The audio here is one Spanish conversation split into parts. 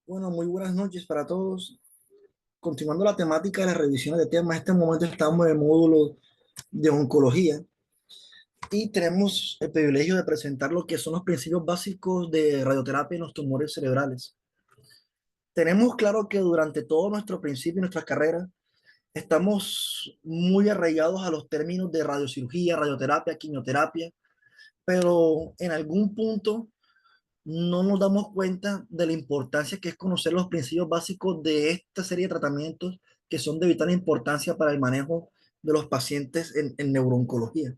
Bueno, muy buenas noches para todos. Continuando la temática de las revisiones de temas, en este momento estamos en el módulo de oncología y tenemos el privilegio de presentar lo que son los principios básicos de radioterapia en los tumores cerebrales. Tenemos claro que durante todo nuestro principio y nuestra carrera estamos muy arraigados a los términos de radiocirugía, radioterapia, quimioterapia, pero en algún punto no nos damos cuenta de la importancia que es conocer los principios básicos de esta serie de tratamientos que son de vital importancia para el manejo de los pacientes en neurooncología.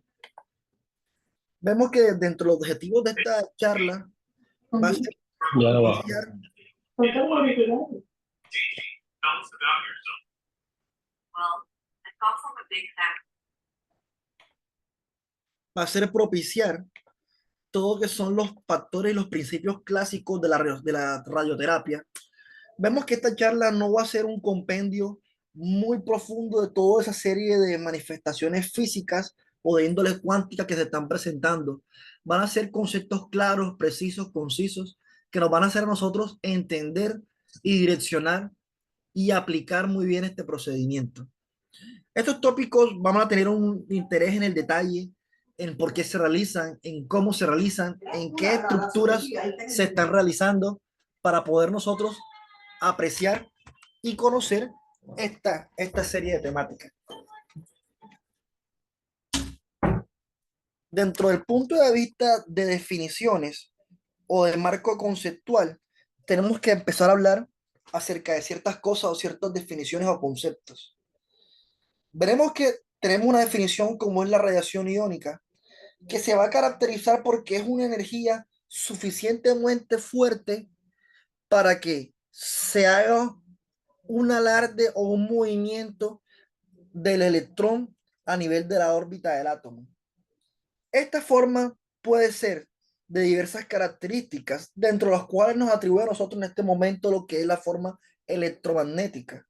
Vemos que dentro de los objetivos de esta charla va a ser Ya lo va. propiciar, va a ser propiciar todo lo que son los factores y los principios clásicos de de la radioterapia. Vemos que esta charla no va a ser un compendio muy profundo de toda esa serie de manifestaciones físicas o de índole cuántica que se están presentando. Van a ser conceptos claros, precisos, concisos, que nos van a hacer a nosotros entender y direccionar y aplicar muy bien este procedimiento. Estos tópicos vamos a tener un interés en el detalle, en por qué se realizan, en cómo se realizan, en qué estructuras se están realizando para poder nosotros apreciar y conocer esta serie de temáticas. Dentro del punto de vista de definiciones o de marco conceptual, tenemos que empezar a hablar acerca de ciertas cosas o ciertas definiciones o conceptos. Veremos que tenemos una definición como es la radiación iónica, que se va a caracterizar porque es una energía suficientemente fuerte para que se haga un alarde o un movimiento del electrón a nivel de la órbita del átomo. Esta forma puede ser de diversas características, dentro de las cuales nos atribuye a nosotros en este momento lo que es la forma electromagnética,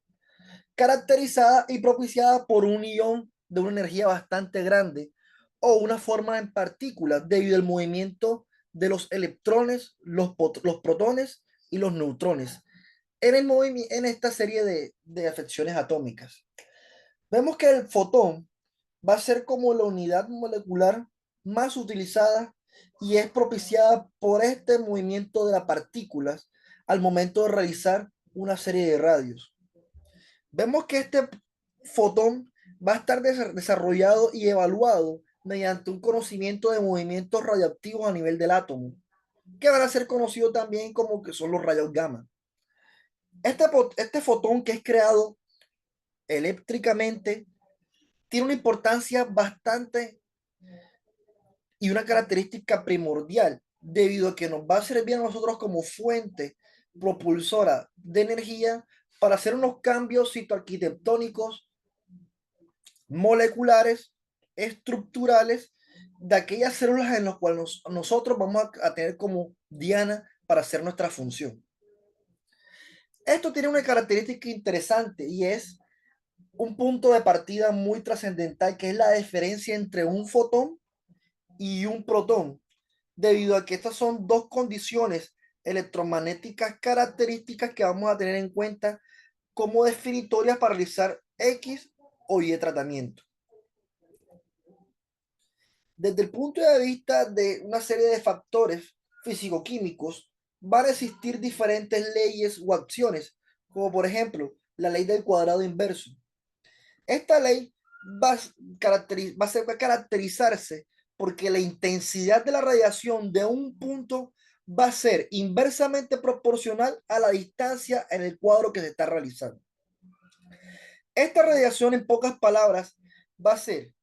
caracterizada y propiciada por un ion de una energía bastante grande o una forma en partículas debido al movimiento de los electrones, los protones y los neutrones en esta serie de afecciones atómicas. Vemos que el fotón va a ser como la unidad molecular más utilizada y es propiciada por este movimiento de las partículas al momento de realizar una serie de radios. Vemos que este fotón va a estar desarrollado y evaluado mediante un conocimiento de movimientos radioactivos a nivel del átomo, que van a ser conocidos también como que son los rayos gamma. Este fotón que es creado eléctricamente tiene una importancia bastante y una característica primordial debido a que nos va a servir a nosotros como fuente propulsora de energía para hacer unos cambios citoarquitectónicos, moleculares, estructurales de aquellas células en las cuales nosotros vamos a tener como diana para hacer nuestra función. Esto tiene una característica interesante y es un punto de partida muy trascendental, que es la diferencia entre un fotón y un protón, debido a que estas son dos condiciones electromagnéticas características que vamos a tener en cuenta como definitorias para realizar X o Y tratamiento. Desde el punto de vista de una serie de factores físico-químicos, van a existir diferentes leyes o acciones, como por ejemplo la ley del cuadrado inverso. Esta ley va a caracterizarse porque la intensidad de la radiación de un punto va a ser inversamente proporcional a la distancia en el cuadro que se está realizando. Esta radiación, en pocas palabras, va a ser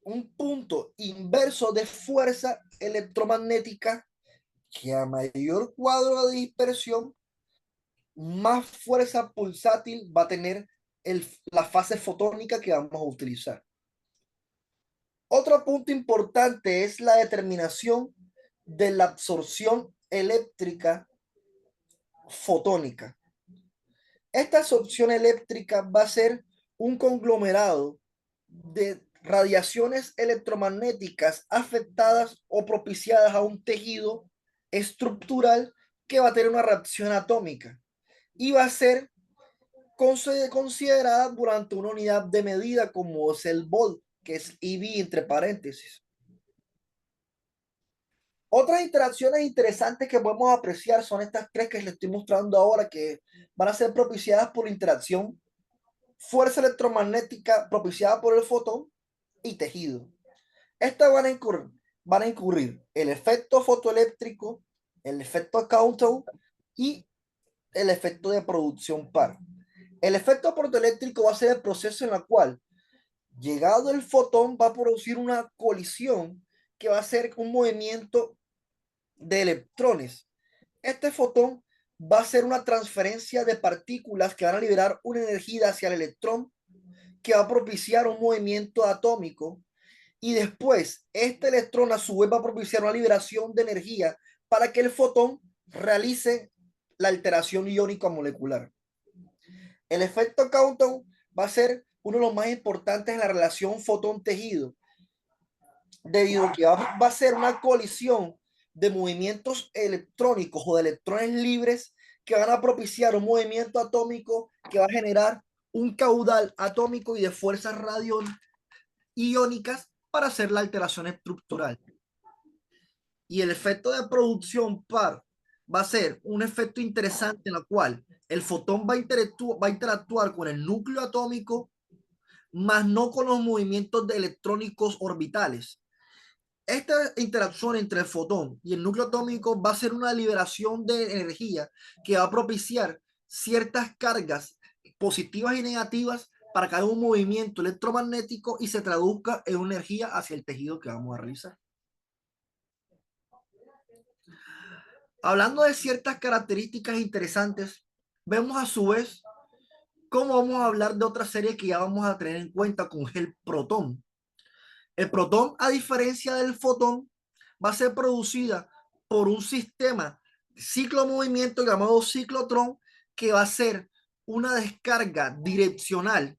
un punto inverso de fuerza electromagnética que a mayor cuadro de dispersión, más fuerza pulsátil va a tener la fase fotónica que vamos a utilizar. Otro punto importante es la determinación de la absorción eléctrica fotónica. Esta absorción eléctrica va a ser un conglomerado de radiaciones electromagnéticas afectadas o propiciadas a un tejido estructural que va a tener una reacción atómica y va a ser considerada durante una unidad de medida como es el volt, que es EV entre paréntesis. Otras interacciones interesantes que podemos apreciar son estas tres que les estoy mostrando ahora, que van a ser propiciadas por la interacción fuerza electromagnética propiciada por el fotón y tejido. Estas van a incurrir el efecto fotoeléctrico, el efecto Coulomb y el efecto de producción par. El efecto fotoeléctrico va a ser el proceso en el cual, llegado el fotón, va a producir una colisión que va a ser un movimiento de electrones. Este fotón va a ser una transferencia de partículas que van a liberar una energía hacia el electrón que va a propiciar un movimiento atómico y después este electrón a su vez va a propiciar una liberación de energía para que el fotón realice la alteración iónica molecular. El efecto Countdown va a ser uno de los más importantes en la relación fotón-tejido, debido a que va a ser una colisión de movimientos electrónicos o de electrones libres que van a propiciar un movimiento atómico que va a generar un caudal atómico y de fuerzas iónicas para hacer la alteración estructural. Y el efecto de producción par va a ser un efecto interesante en el cual el fotón va a interactuar con el núcleo atómico, más no con los movimientos de electrónicos orbitales. Esta interacción entre el fotón y el núcleo atómico va a ser una liberación de energía que va a propiciar ciertas cargas positivas y negativas para que haya un movimiento electromagnético y se traduzca en una energía hacia el tejido que vamos a realizar. Hablando de ciertas características interesantes, vemos a su vez cómo vamos a hablar de otra serie que ya vamos a tener en cuenta con el protón. El protón, a diferencia del fotón, va a ser producida por un sistema de ciclo movimiento llamado ciclotrón, que va a ser una descarga direccional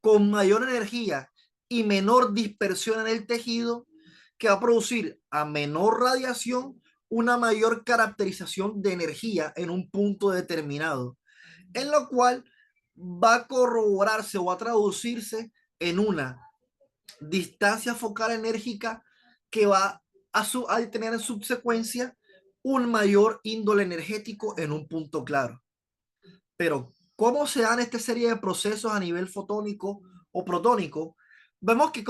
con mayor energía y menor dispersión en el tejido, que va a producir a menor radiación una mayor caracterización de energía en un punto determinado, en lo cual va a corroborarse o a traducirse en una distancia focal enérgica que va a tener en subsecuencia un mayor índole energético en un punto claro. Pero, ¿cómo se dan esta serie de procesos a nivel fotónico o protónico? Vemos que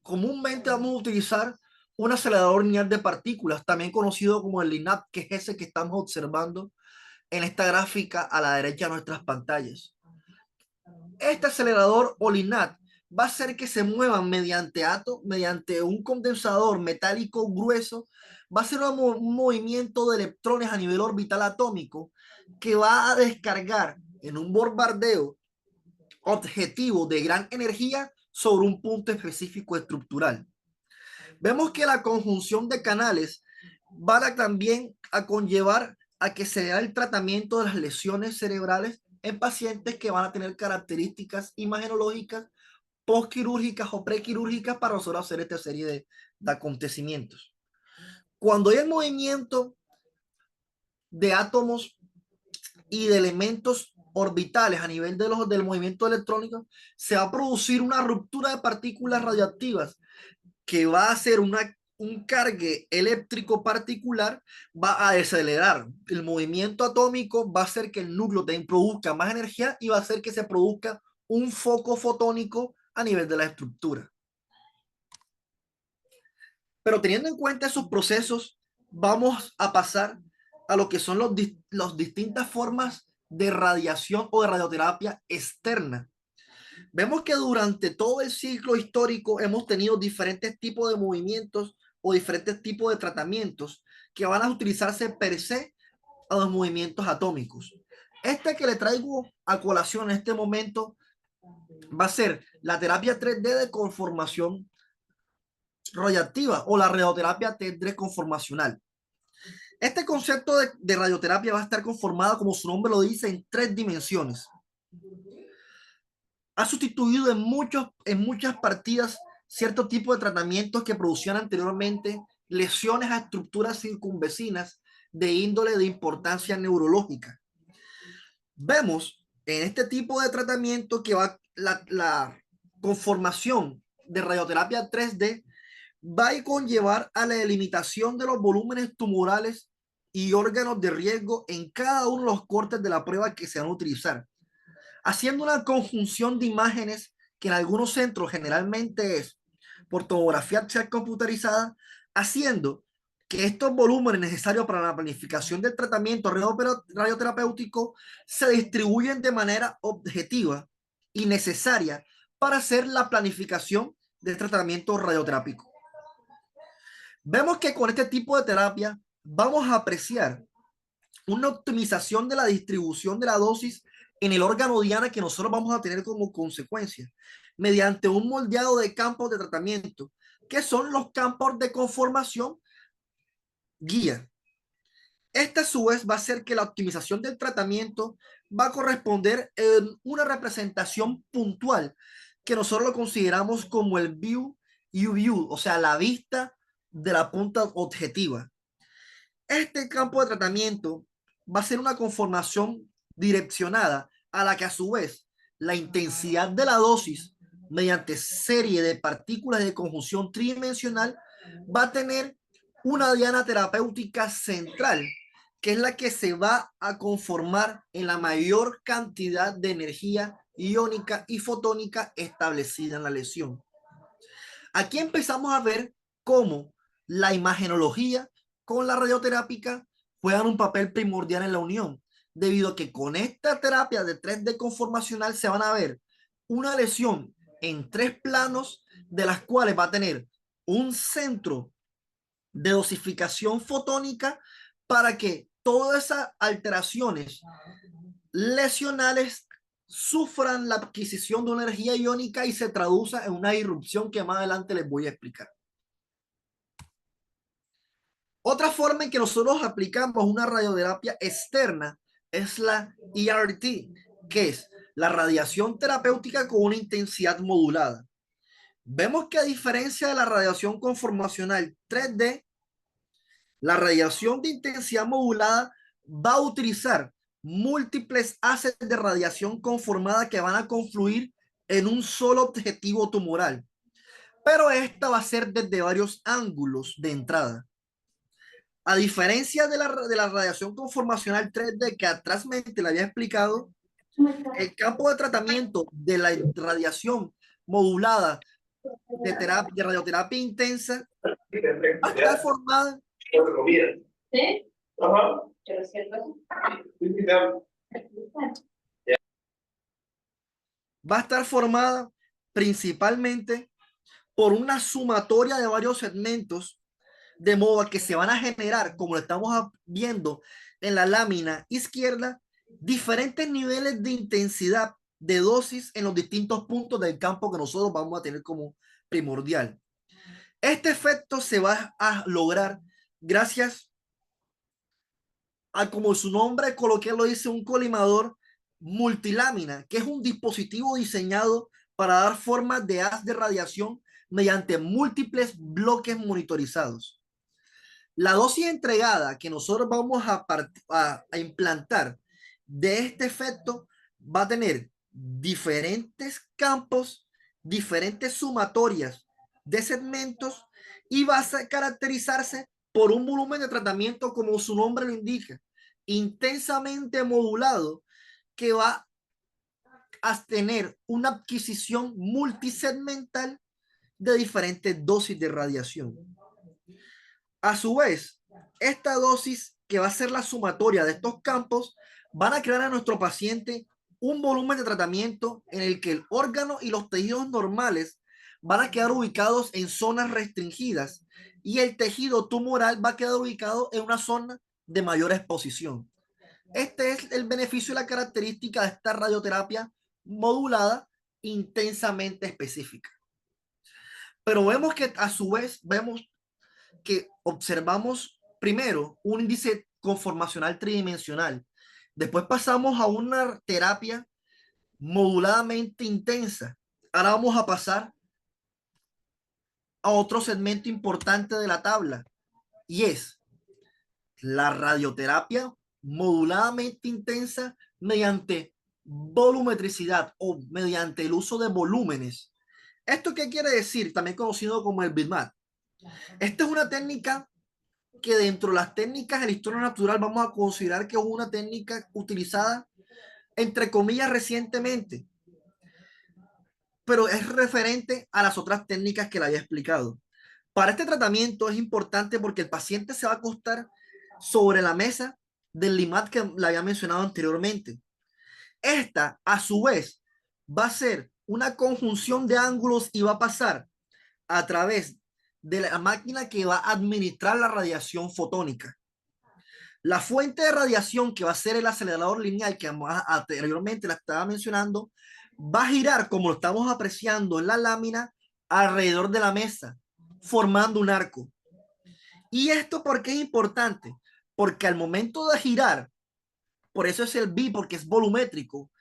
comúnmente vamos a utilizar un acelerador lineal de partículas, también conocido como el LINAP, que es ese que estamos observando en esta gráfica a la derecha de nuestras pantallas. Este acelerador o LINAP va a hacer que se muevan mediante un condensador metálico grueso. Va a ser un movimiento de electrones a nivel orbital atómico que va a descargar en un bombardeo objetivo de gran energía sobre un punto específico estructural. Vemos que la conjunción de canales va también a conllevar a que se dé el tratamiento de las lesiones cerebrales en pacientes que van a tener características imagenológicas postquirúrgicas o prequirúrgicas para nosotros hacer esta serie de acontecimientos. Cuando hay el movimiento de átomos y de elementos orbitales a nivel del movimiento electrónico, se va a producir una ruptura de partículas radioactivas que va a hacer un cargue eléctrico particular, va a acelerar el movimiento atómico, va a hacer que el núcleo produzca más energía y va a hacer que se produzca un foco fotónico a nivel de la estructura. Pero teniendo en cuenta esos procesos, vamos a pasar a lo que son las distintas formas de radiación o de radioterapia externa. Vemos que durante todo el ciclo histórico hemos tenido diferentes tipos de movimientos o diferentes tipos de tratamientos que van a utilizarse per se a los movimientos atómicos. Este que le traigo a colación en este momento va a ser la terapia 3D de conformación radioactiva o la radioterapia 3D conformacional. Este concepto de radioterapia va a estar conformado, como su nombre lo dice, en 3 dimensiones. Ha sustituido en muchas partidas cierto tipo de tratamientos que producían anteriormente lesiones a estructuras circunvecinas de índole de importancia neurológica. Vemos en este tipo de tratamiento que va la conformación de radioterapia 3D va a conllevar a la delimitación de los volúmenes tumorales y órganos de riesgo en cada uno de los cortes de la prueba que se van a utilizar, haciendo una conjunción de imágenes que en algunos centros generalmente es por tomografía axial computarizada, haciendo que estos volúmenes necesarios para la planificación del tratamiento radioterapéutico se distribuyen de manera objetiva y necesaria para hacer la planificación del tratamiento radioterápico. Vemos que con este tipo de terapia vamos a apreciar una optimización de la distribución de la dosis en el órgano diana que nosotros vamos a tener como consecuencia mediante un moldeado de campos de tratamiento, que son los campos de conformación guía. Este a su vez va a hacer que la optimización del tratamiento va a corresponder en una representación puntual que nosotros lo consideramos como el view view, o sea, la vista de la punta objetiva. Este campo de tratamiento va a ser una conformación direccionada a la que a su vez la intensidad de la dosis mediante serie de partículas de conjunción tridimensional va a tener una diana terapéutica central, que es la que se va a conformar en la mayor cantidad de energía iónica y fotónica establecida en la lesión. Aquí empezamos a ver cómo la imagenología con la radioterápica juegan un papel primordial en la unión, debido a que con esta terapia de 3D conformacional se van a ver una lesión en 3 planos, de las cuales va a tener un centro de dosificación fotónica para que todas esas alteraciones lesionales sufran la adquisición de una energía iónica y se traduce en una irrupción que más adelante les voy a explicar. Otra forma en que nosotros aplicamos una radioterapia externa es la ERT, que es la radiación terapéutica con una intensidad modulada. Vemos que a diferencia de la radiación conformacional 3D, la radiación de intensidad modulada va a utilizar múltiples haces de radiación conformada que van a confluir en un solo objetivo tumoral, pero esta va a ser desde varios ángulos de entrada. A diferencia de la radiación conformacional 3D que atrásmente le había explicado, el campo de tratamiento de la radiación modulada de radioterapia intensa va a estar formada. ¿Sí? Ajá. Va a estar formada principalmente por una sumatoria de varios segmentos, de modo que se van a generar, como lo estamos viendo en la lámina izquierda, diferentes niveles de intensidad de dosis en los distintos puntos del campo que nosotros vamos a tener como primordial. Este efecto se va a lograr gracias a, como su nombre coloquial lo dice, un colimador multilámina, que es un dispositivo diseñado para dar formas de haz de radiación mediante múltiples bloques monitorizados. La dosis entregada que nosotros vamos a implantar de este efecto va a tener diferentes campos, diferentes sumatorias de segmentos y va a caracterizarse por un volumen de tratamiento, como su nombre lo indica, intensamente modulado, que va a tener una adquisición multisegmental de diferentes dosis de radiación. A su vez, esta dosis, que va a ser la sumatoria de estos campos, van a crear a nuestro paciente un volumen de tratamiento en el que el órgano y los tejidos normales van a quedar ubicados en zonas restringidas y el tejido tumoral va a quedar ubicado en una zona de mayor exposición. Este es el beneficio y la característica de esta radioterapia modulada intensamente específica. Pero vemos que a su vez que observamos primero un índice conformacional tridimensional. Después pasamos a una terapia moduladamente intensa. Ahora vamos a pasar a otro segmento importante de la tabla, y es La radioterapia moduladamente intensa mediante volumetricidad o mediante el uso de volúmenes. ¿Esto qué quiere decir? También conocido como el BIDMAT. Esta es una técnica que dentro de las técnicas de la historia natural vamos a considerar que es una técnica utilizada entre comillas recientemente, pero es referente a las otras técnicas que le había explicado. Para este tratamiento es importante porque el paciente se va a acostar sobre la mesa del limat que le había mencionado anteriormente. Esta, a su vez, va a ser una conjunción de ángulos y va a pasar a través de la máquina que va a administrar la radiación fotónica. La fuente de radiación que va a ser el acelerador lineal que anteriormente la estaba mencionando, va a girar como lo estamos apreciando en la lámina alrededor de la mesa, formando un arco. ¿Y esto por qué es importante? Porque al momento de girar, por eso es el B, porque es volumétrico,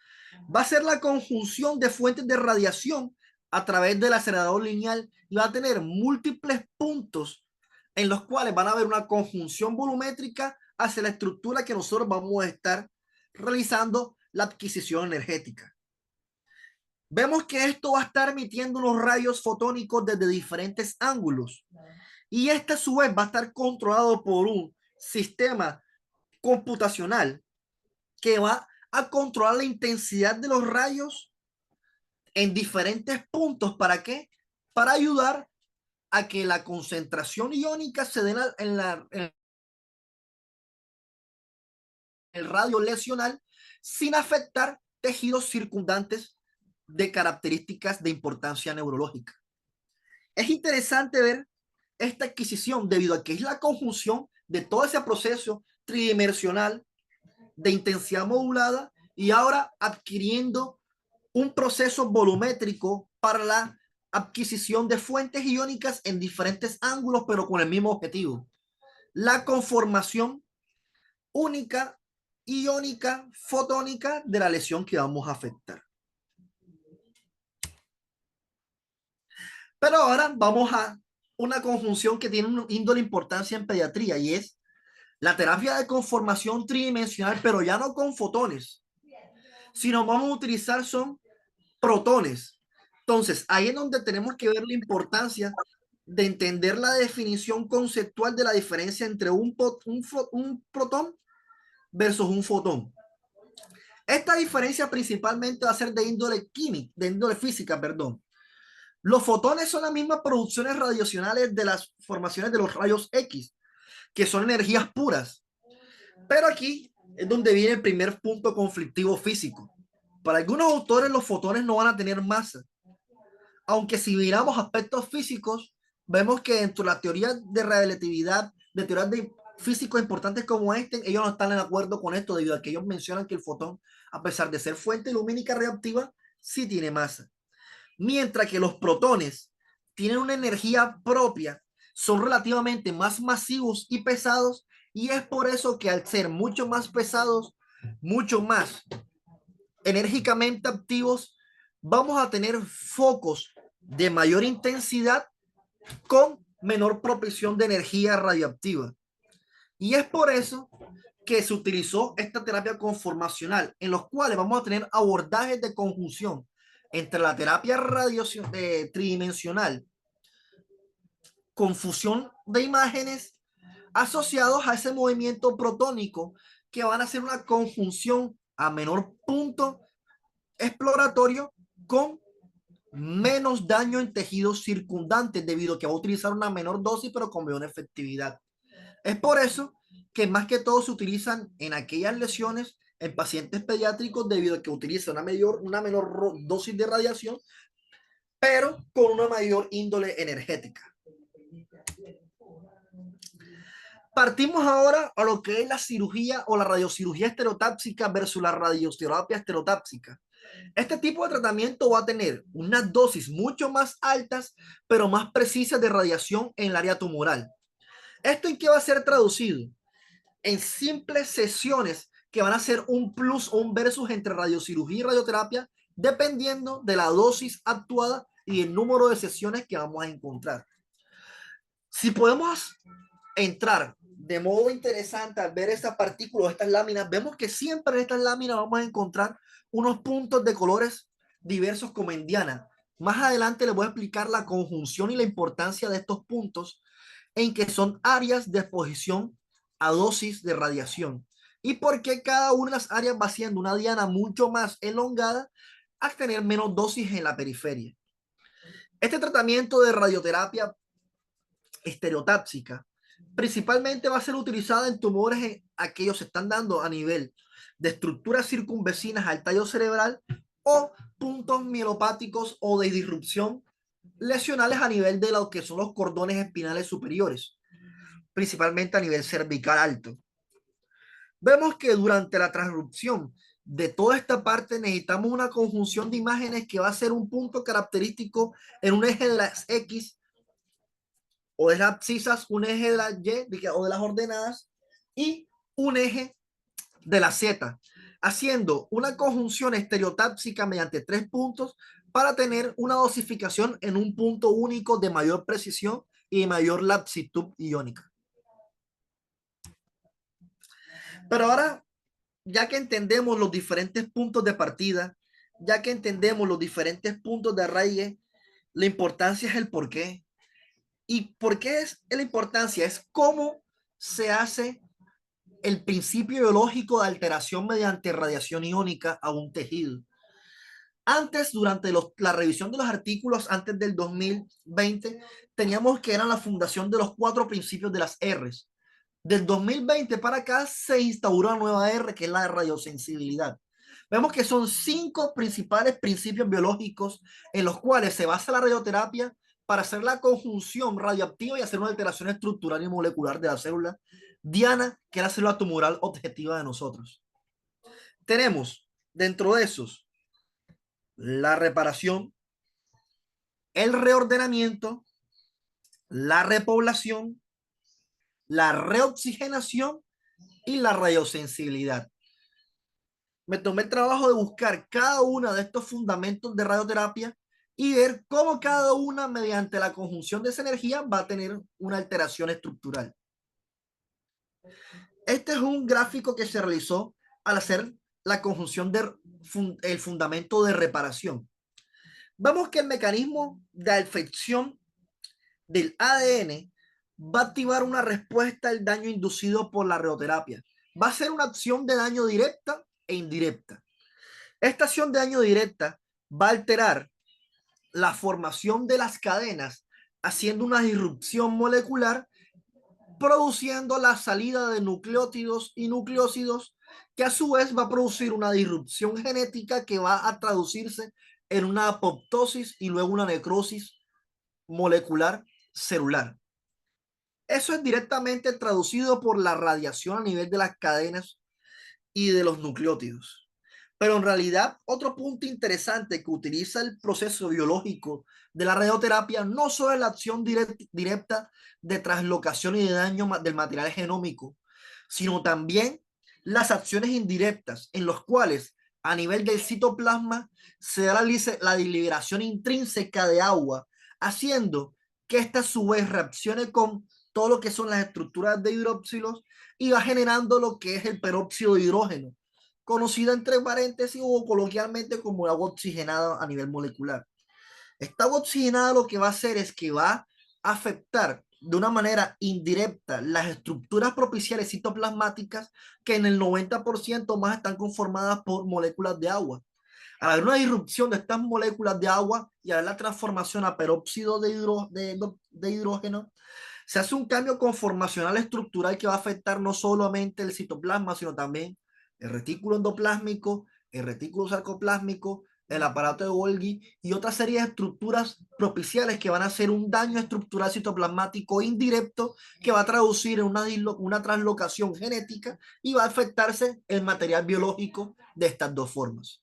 va a ser la conjunción de fuentes de radiación a través del acelerador lineal y va a tener múltiples puntos en los cuales van a haber una conjunción volumétrica hacia la estructura que nosotros vamos a estar realizando la adquisición energética. Vemos que esto va a estar emitiendo unos rayos fotónicos desde diferentes ángulos y este a su vez va a estar controlado por un sistema computacional que va a controlar la intensidad de los rayos en diferentes puntos. ¿Para qué? Para ayudar a que la concentración iónica se dé en el radio lesional sin afectar tejidos circundantes de características de importancia neurológica. Es interesante ver esta adquisición debido a que es la conjunción de todo ese proceso tridimensional de intensidad modulada y ahora adquiriendo un proceso volumétrico para la adquisición de fuentes iónicas en diferentes ángulos, pero con el mismo objetivo: la conformación única, iónica, fotónica de la lesión que vamos a afectar. Pero ahora vamos a una conjunción que tiene una índole importancia en pediatría y es la terapia de conformación tridimensional, pero ya no con fotones, sino vamos a utilizar son protones. Entonces, ahí es donde tenemos que ver la importancia de entender la definición conceptual de la diferencia entre un protón versus un fotón. Esta diferencia principalmente va a ser de índole química, de índole física, perdón. Los fotones son las mismas producciones radiacionales de las formaciones de los rayos X, que son energías puras. Pero aquí es donde viene el primer punto conflictivo físico. Para algunos autores los fotones no van a tener masa, aunque si miramos aspectos físicos, vemos que dentro de la teoría de relatividad, de teorías de físicos importantes como este, ellos no están de acuerdo con esto debido a que ellos mencionan que el fotón, a pesar de ser fuente lumínica reactiva, sí tiene masa. Mientras que los protones tienen una energía propia, son relativamente más masivos y pesados, y es por eso que al ser mucho más pesados, mucho más enérgicamente activos, vamos a tener focos de mayor intensidad con menor propulsión de energía radioactiva. Y es por eso que se utilizó esta terapia conformacional, en los cuales vamos a tener abordajes de conjunción entre la terapia tridimensional, confusión de imágenes asociados a ese movimiento protónico, que van a ser una conjunción a menor punto exploratorio con menos daño en tejidos circundantes debido a que va a utilizar una menor dosis pero con menor efectividad. Es por eso que más que todo se utilizan en aquellas lesiones en pacientes pediátricos debido a que utiliza una menor dosis de radiación pero con una mayor índole energética. Partimos ahora a lo que es la cirugía o la radiocirugía estereotáxica versus la radioterapia estereotáxica. Este tipo de tratamiento va a tener unas dosis mucho más altas, pero más precisas de radiación en el área tumoral. ¿Esto en qué va a ser traducido? En simples sesiones que van a ser un plus o un versus entre radiocirugía y radioterapia, dependiendo de la dosis actuada y el número de sesiones que vamos a encontrar. Si podemos entrar De modo interesante, al ver estas partículas, estas láminas, vemos que siempre en estas láminas vamos a encontrar unos puntos de colores diversos como en Diana. Más adelante les voy a explicar la conjunción y la importancia de estos puntos en que son áreas de exposición a dosis de radiación y por qué cada una de las áreas va siendo una diana mucho más elongada al tener menos dosis en la periferia. Este tratamiento de radioterapia estereotáxica principalmente va a ser utilizada en tumores aquellos se están dando a nivel de estructuras circunvecinas al tallo cerebral o puntos mielopáticos o de disrupción lesionales a nivel de lo que son los cordones espinales superiores, principalmente a nivel cervical alto. Vemos que durante la transrupción de toda esta parte necesitamos una conjunción de imágenes que va a ser un punto característico en un eje de las X o de las abscisas, un eje de las Y o de las ordenadas y un eje de la Z, haciendo una conjunción estereotáxica mediante 3 puntos para tener una dosificación en un punto único de mayor precisión y mayor laxitud iónica. Pero ahora, ya que entendemos los diferentes puntos de partida, ya que entendemos los diferentes puntos de arraigue, la importancia es el por qué. ¿Y por qué es la importancia? Es cómo se hace el principio biológico de alteración mediante radiación iónica a un tejido. Antes, durante la revisión de los artículos antes del 2020, teníamos que eran la fundación de los 4 principios de las R's. Del 2020 para acá se instauró una nueva R, que es la de radiosensibilidad. Vemos que son 5 principales principios biológicos en los cuales se basa la radioterapia para hacer la conjunción radioactiva y hacer una alteración estructural y molecular de la célula diana, que es la célula tumoral objetiva de nosotros. Tenemos dentro de esos la reparación, el reordenamiento, la repoblación, la reoxigenación y la radiosensibilidad. Me tomé el trabajo de buscar cada uno de estos fundamentos de radioterapia y ver cómo cada una, mediante la conjunción de esa energía, va a tener una alteración estructural. Este es un gráfico que se realizó al hacer la conjunción del fundamento de reparación. Vemos que el mecanismo de afección del ADN va a activar una respuesta al daño inducido por la radioterapia. Va a ser una acción de daño directa e indirecta. Esta acción de daño directa va a alterar la formación de las cadenas, haciendo una disrupción molecular, produciendo la salida de nucleótidos y nucleósidos, que a su vez va a producir una disrupción genética que va a traducirse en una apoptosis y luego una necrosis molecular celular. Eso es directamente traducido por la radiación a nivel de las cadenas y de los nucleótidos. Pero en realidad, otro punto interesante que utiliza el proceso biológico de la radioterapia no solo es la acción directa de translocación y de daño del material genómico, sino también las acciones indirectas en los cuales a nivel del citoplasma se da la liberación intrínseca de agua, haciendo que esta a su vez reaccione con todo lo que son las estructuras de hidroxilos y va generando lo que es el peróxido de hidrógeno, conocida entre paréntesis o coloquialmente como agua oxigenada a nivel molecular. Esta agua oxigenada lo que va a hacer es que va a afectar de una manera indirecta las estructuras propiciales citoplasmáticas que en el 90% más están conformadas por moléculas de agua. Al haber una disrupción de estas moléculas de agua y al haber la transformación a peróxido de hidrógeno, se hace un cambio conformacional estructural que va a afectar no solamente el citoplasma, sino también el retículo endoplásmico, el retículo sarcoplásmico, el aparato de Golgi y otra serie de estructuras propiciales que van a hacer un daño estructural citoplasmático indirecto que va a traducir en una translocación genética y va a afectarse el material biológico de estas dos formas,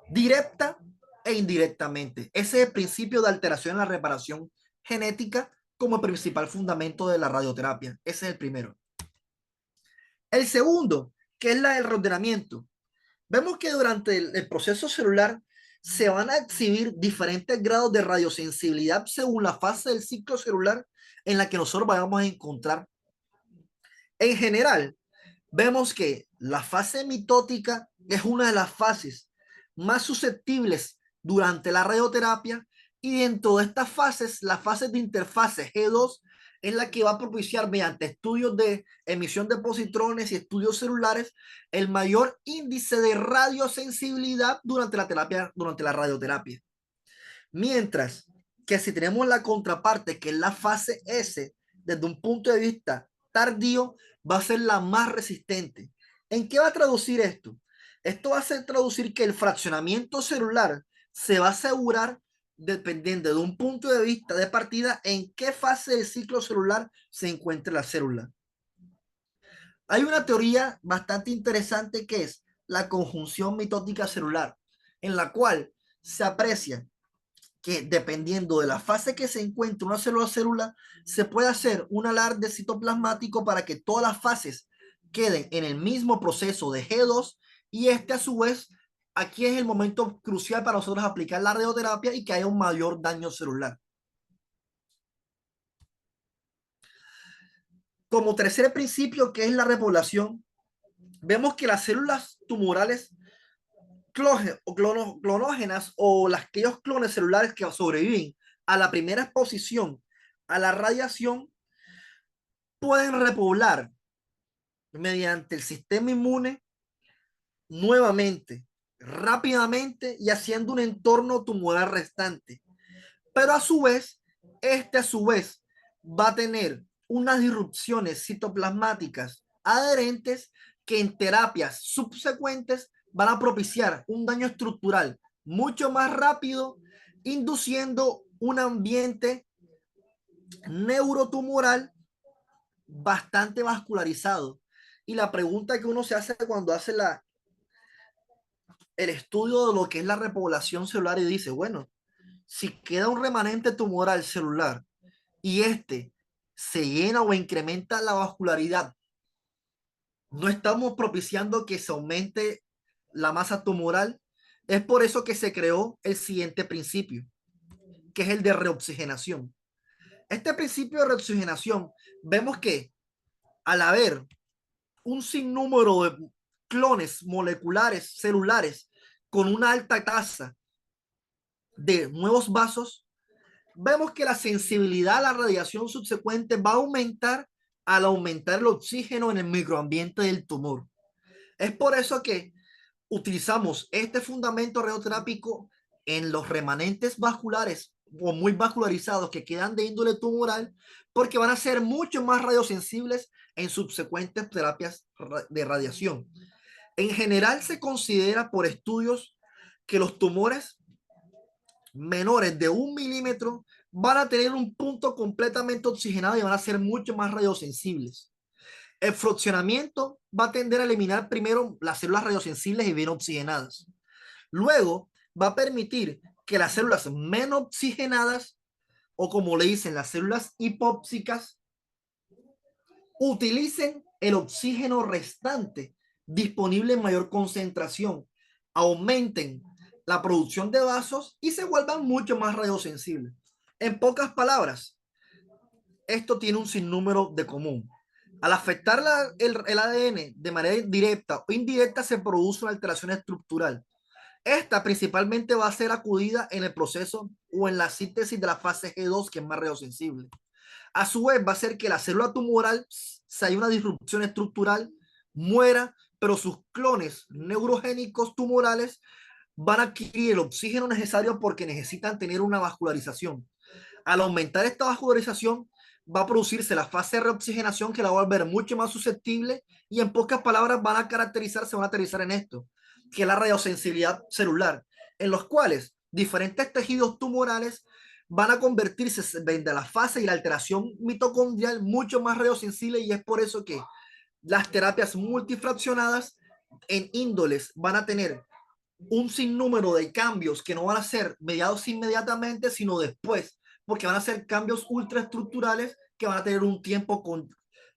directa e indirectamente. Ese es el principio de alteración en la reparación genética como principal fundamento de la radioterapia. Ese es el primero. El segundo, que es la del reordenamiento. Vemos que durante el proceso celular se van a exhibir diferentes grados de radiosensibilidad según la fase del ciclo celular en la que nosotros vayamos a encontrar En general, vemos que la fase mitótica es una de las fases más susceptibles durante la radioterapia, y dentro de estas fases, la fase de interfase G2 es la que va a propiciar mediante estudios de emisión de positrones y estudios celulares el mayor índice de radiosensibilidad durante la terapia, durante la radioterapia. Mientras que si tenemos la contraparte, que es la fase S, desde un punto de vista tardío, va a ser la más resistente. ¿En qué va a traducir esto? Esto va a ser traducir que el fraccionamiento celular se va a asegurar dependiendo de un punto de vista de partida en qué fase del ciclo celular se encuentra la célula. Hay una teoría bastante interesante que es la conjunción mitótica celular, en la cual se aprecia que dependiendo de la fase que se encuentre una célula, se puede hacer un alarde citoplasmático para que todas las fases queden en el mismo proceso de G2, y este a su vez, aquí es el momento crucial para nosotros aplicar la radioterapia y que haya un mayor daño celular. Como tercer principio, que es la repoblación, vemos que las células tumorales clonógenas o aquellos clones celulares que sobreviven a la primera exposición a la radiación pueden repoblar mediante el sistema inmune nuevamente, rápidamente y haciendo un entorno tumoral restante. Pero a su vez va a tener unas disrupciones citoplasmáticas adherentes que en terapias subsecuentes van a propiciar un daño estructural mucho más rápido, induciendo un ambiente neurotumoral bastante vascularizado. Y la pregunta que uno se hace cuando hace el estudio de lo que es la repoblación celular y dice, bueno, si queda un remanente tumoral celular y este se llena o incrementa la vascularidad, no estamos propiciando que se aumente la masa tumoral. Es por eso que se creó el siguiente principio, que es el de reoxigenación. Este principio de reoxigenación, vemos que al haber un sinnúmero de clones moleculares, celulares, con una alta tasa de nuevos vasos, vemos que la sensibilidad a la radiación subsecuente va a aumentar al aumentar el oxígeno en el microambiente del tumor. Es por eso que utilizamos este fundamento radioterápico en los remanentes vasculares o muy vascularizados que quedan de índole tumoral, porque van a ser mucho más radiosensibles en subsecuentes terapias de radiación. En general se considera por estudios que los tumores menores de 1 milímetro van a tener un punto completamente oxigenado y van a ser mucho más radiosensibles. El fraccionamiento va a tender a eliminar primero las células radiosensibles y bien oxigenadas. Luego va a permitir que las células menos oxigenadas, o como le dicen, las células hipóxicas, utilicen el oxígeno restante disponible en mayor concentración, aumenten la producción de vasos y se vuelvan mucho más radiosensibles. En pocas palabras, esto tiene un sinnúmero de común. Al afectar el ADN de manera directa o indirecta, se produce una alteración estructural. Esta principalmente va a ser acudida en el proceso o en la síntesis de la fase G2, que es más radiosensible. A su vez, va a ser que la célula tumoral, si hay una disrupción estructural, muera, pero sus clones neurogénicos tumorales van a adquirir el oxígeno necesario porque necesitan tener una vascularización. Al aumentar esta vascularización, va a producirse la fase de reoxigenación, que la va a volver mucho más susceptible, y en pocas palabras van a aterrizar en esto, que es la radiosensibilidad celular, en los cuales diferentes tejidos tumorales van a convertirse de la fase y la alteración mitocondrial mucho más radiosensible, y es por eso que las terapias multifraccionadas en índoles van a tener un sinnúmero de cambios que no van a ser mediados inmediatamente, sino después, porque van a ser cambios ultraestructurales que van a tener un tiempo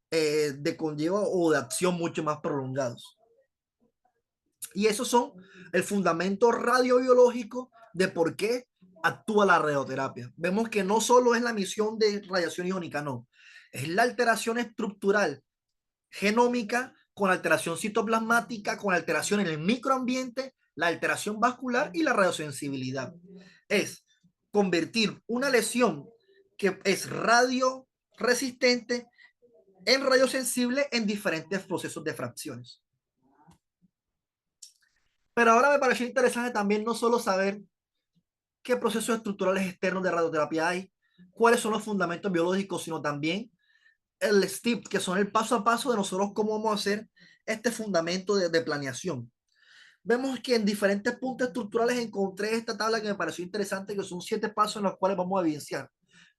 de conlleva o de acción mucho más prolongados. Y esos son el fundamento radiobiológico de por qué actúa la radioterapia. Vemos que no solo es la emisión de radiación iónica, no, es la alteración estructural genómica, con alteración citoplasmática, con alteración en el microambiente, la alteración vascular y la radiosensibilidad. Es convertir una lesión que es radio resistente en radiosensible en diferentes procesos de fracciones. Pero ahora me pareció interesante también no solo saber qué procesos estructurales externos de radioterapia hay, cuáles son los fundamentos biológicos, sino también el STIP, que son el paso a paso de nosotros cómo vamos a hacer este fundamento de planeación. Vemos que en diferentes puntos estructurales encontré esta tabla que me pareció interesante, que son 7 pasos en los cuales vamos a evidenciar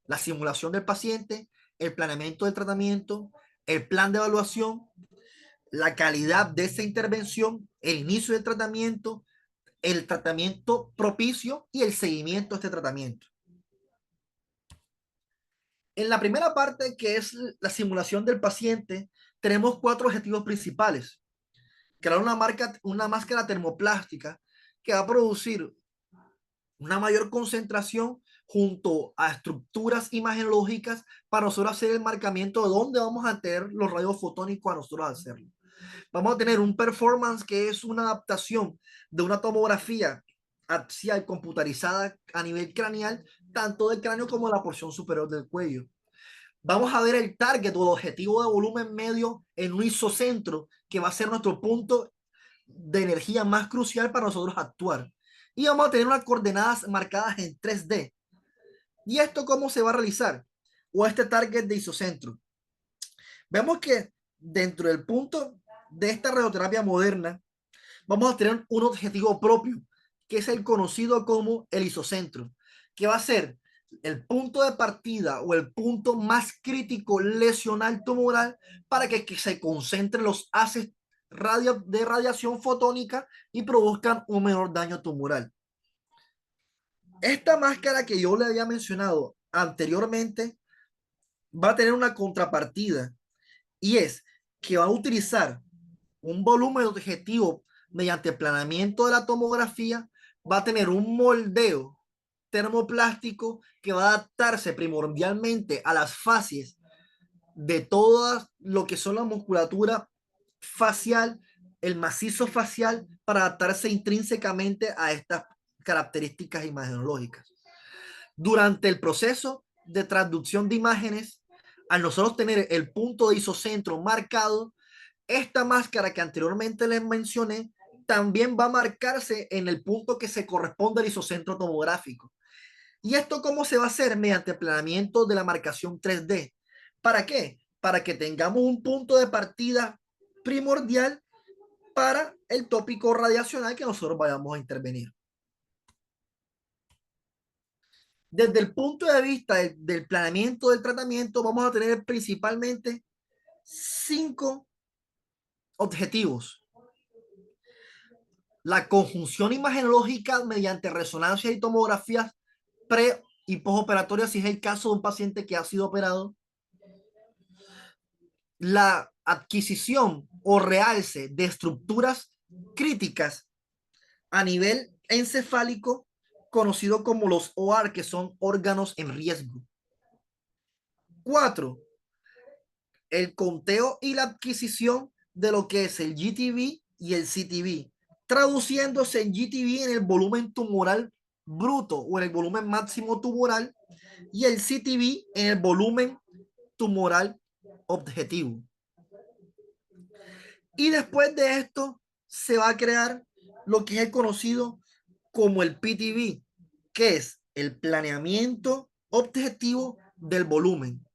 la simulación del paciente, el planeamiento del tratamiento, el plan de evaluación, la calidad de esa intervención, el inicio del tratamiento, el tratamiento propicio y el seguimiento de este tratamiento. En la primera parte, que es la simulación del paciente, tenemos 4 objetivos principales. Crear una máscara termoplástica que va a producir una mayor concentración junto a estructuras imagenológicas para nosotros hacer el marcamiento de dónde vamos a tener los rayos fotónicos a nosotros hacerlo. Vamos a tener un performance que es una adaptación de una tomografía axial computarizada a nivel craneal, tanto del cráneo como de la porción superior del cuello. Vamos a ver el target o el objetivo de volumen medio en un isocentro, que va a ser nuestro punto de energía más crucial para nosotros actuar. Y vamos a tener unas coordenadas marcadas en 3D. ¿Y esto cómo se va a realizar? O este target de isocentro. Vemos que dentro del punto de esta radioterapia moderna, vamos a tener un objetivo propio, que es el conocido como el isocentro, que va a ser el punto de partida o el punto más crítico lesional tumoral para que se concentren los haces de radiación fotónica y produzcan un menor daño tumoral. Esta máscara que yo le había mencionado anteriormente va a tener una contrapartida, y es que va a utilizar un volumen objetivo mediante planeamiento de la tomografía, va a tener un moldeo termoplástico que va a adaptarse primordialmente a las fases de todas lo que son la musculatura facial, el macizo facial, para adaptarse intrínsecamente a estas características imagenológicas. Durante el proceso de transducción de imágenes, al nosotros tener el punto de isocentro marcado, esta máscara que anteriormente les mencioné también va a marcarse en el punto que se corresponde al isocentro tomográfico. ¿Y esto cómo se va a hacer? Mediante planeamiento de la marcación 3D. ¿Para qué? Para que tengamos un punto de partida primordial para el tópico radiacional que nosotros vayamos a intervenir. Desde el punto de vista del planeamiento del tratamiento, vamos a tener principalmente 5 objetivos. La conjunción imagenológica mediante resonancia y tomografías pre y postoperatorias, si es el caso de un paciente que ha sido operado. La adquisición o realce de estructuras críticas a nivel encefálico, conocido como los OR, que son órganos en riesgo. 4. El conteo y la adquisición de lo que es el GTV y el CTV, traduciéndose en GTV en el volumen tumoral bruto o en el volumen máximo tumoral, y el CTV en el volumen tumoral objetivo. Y después de esto se va a crear lo que es el conocido como el PTV, que es el planeamiento objetivo del volumen.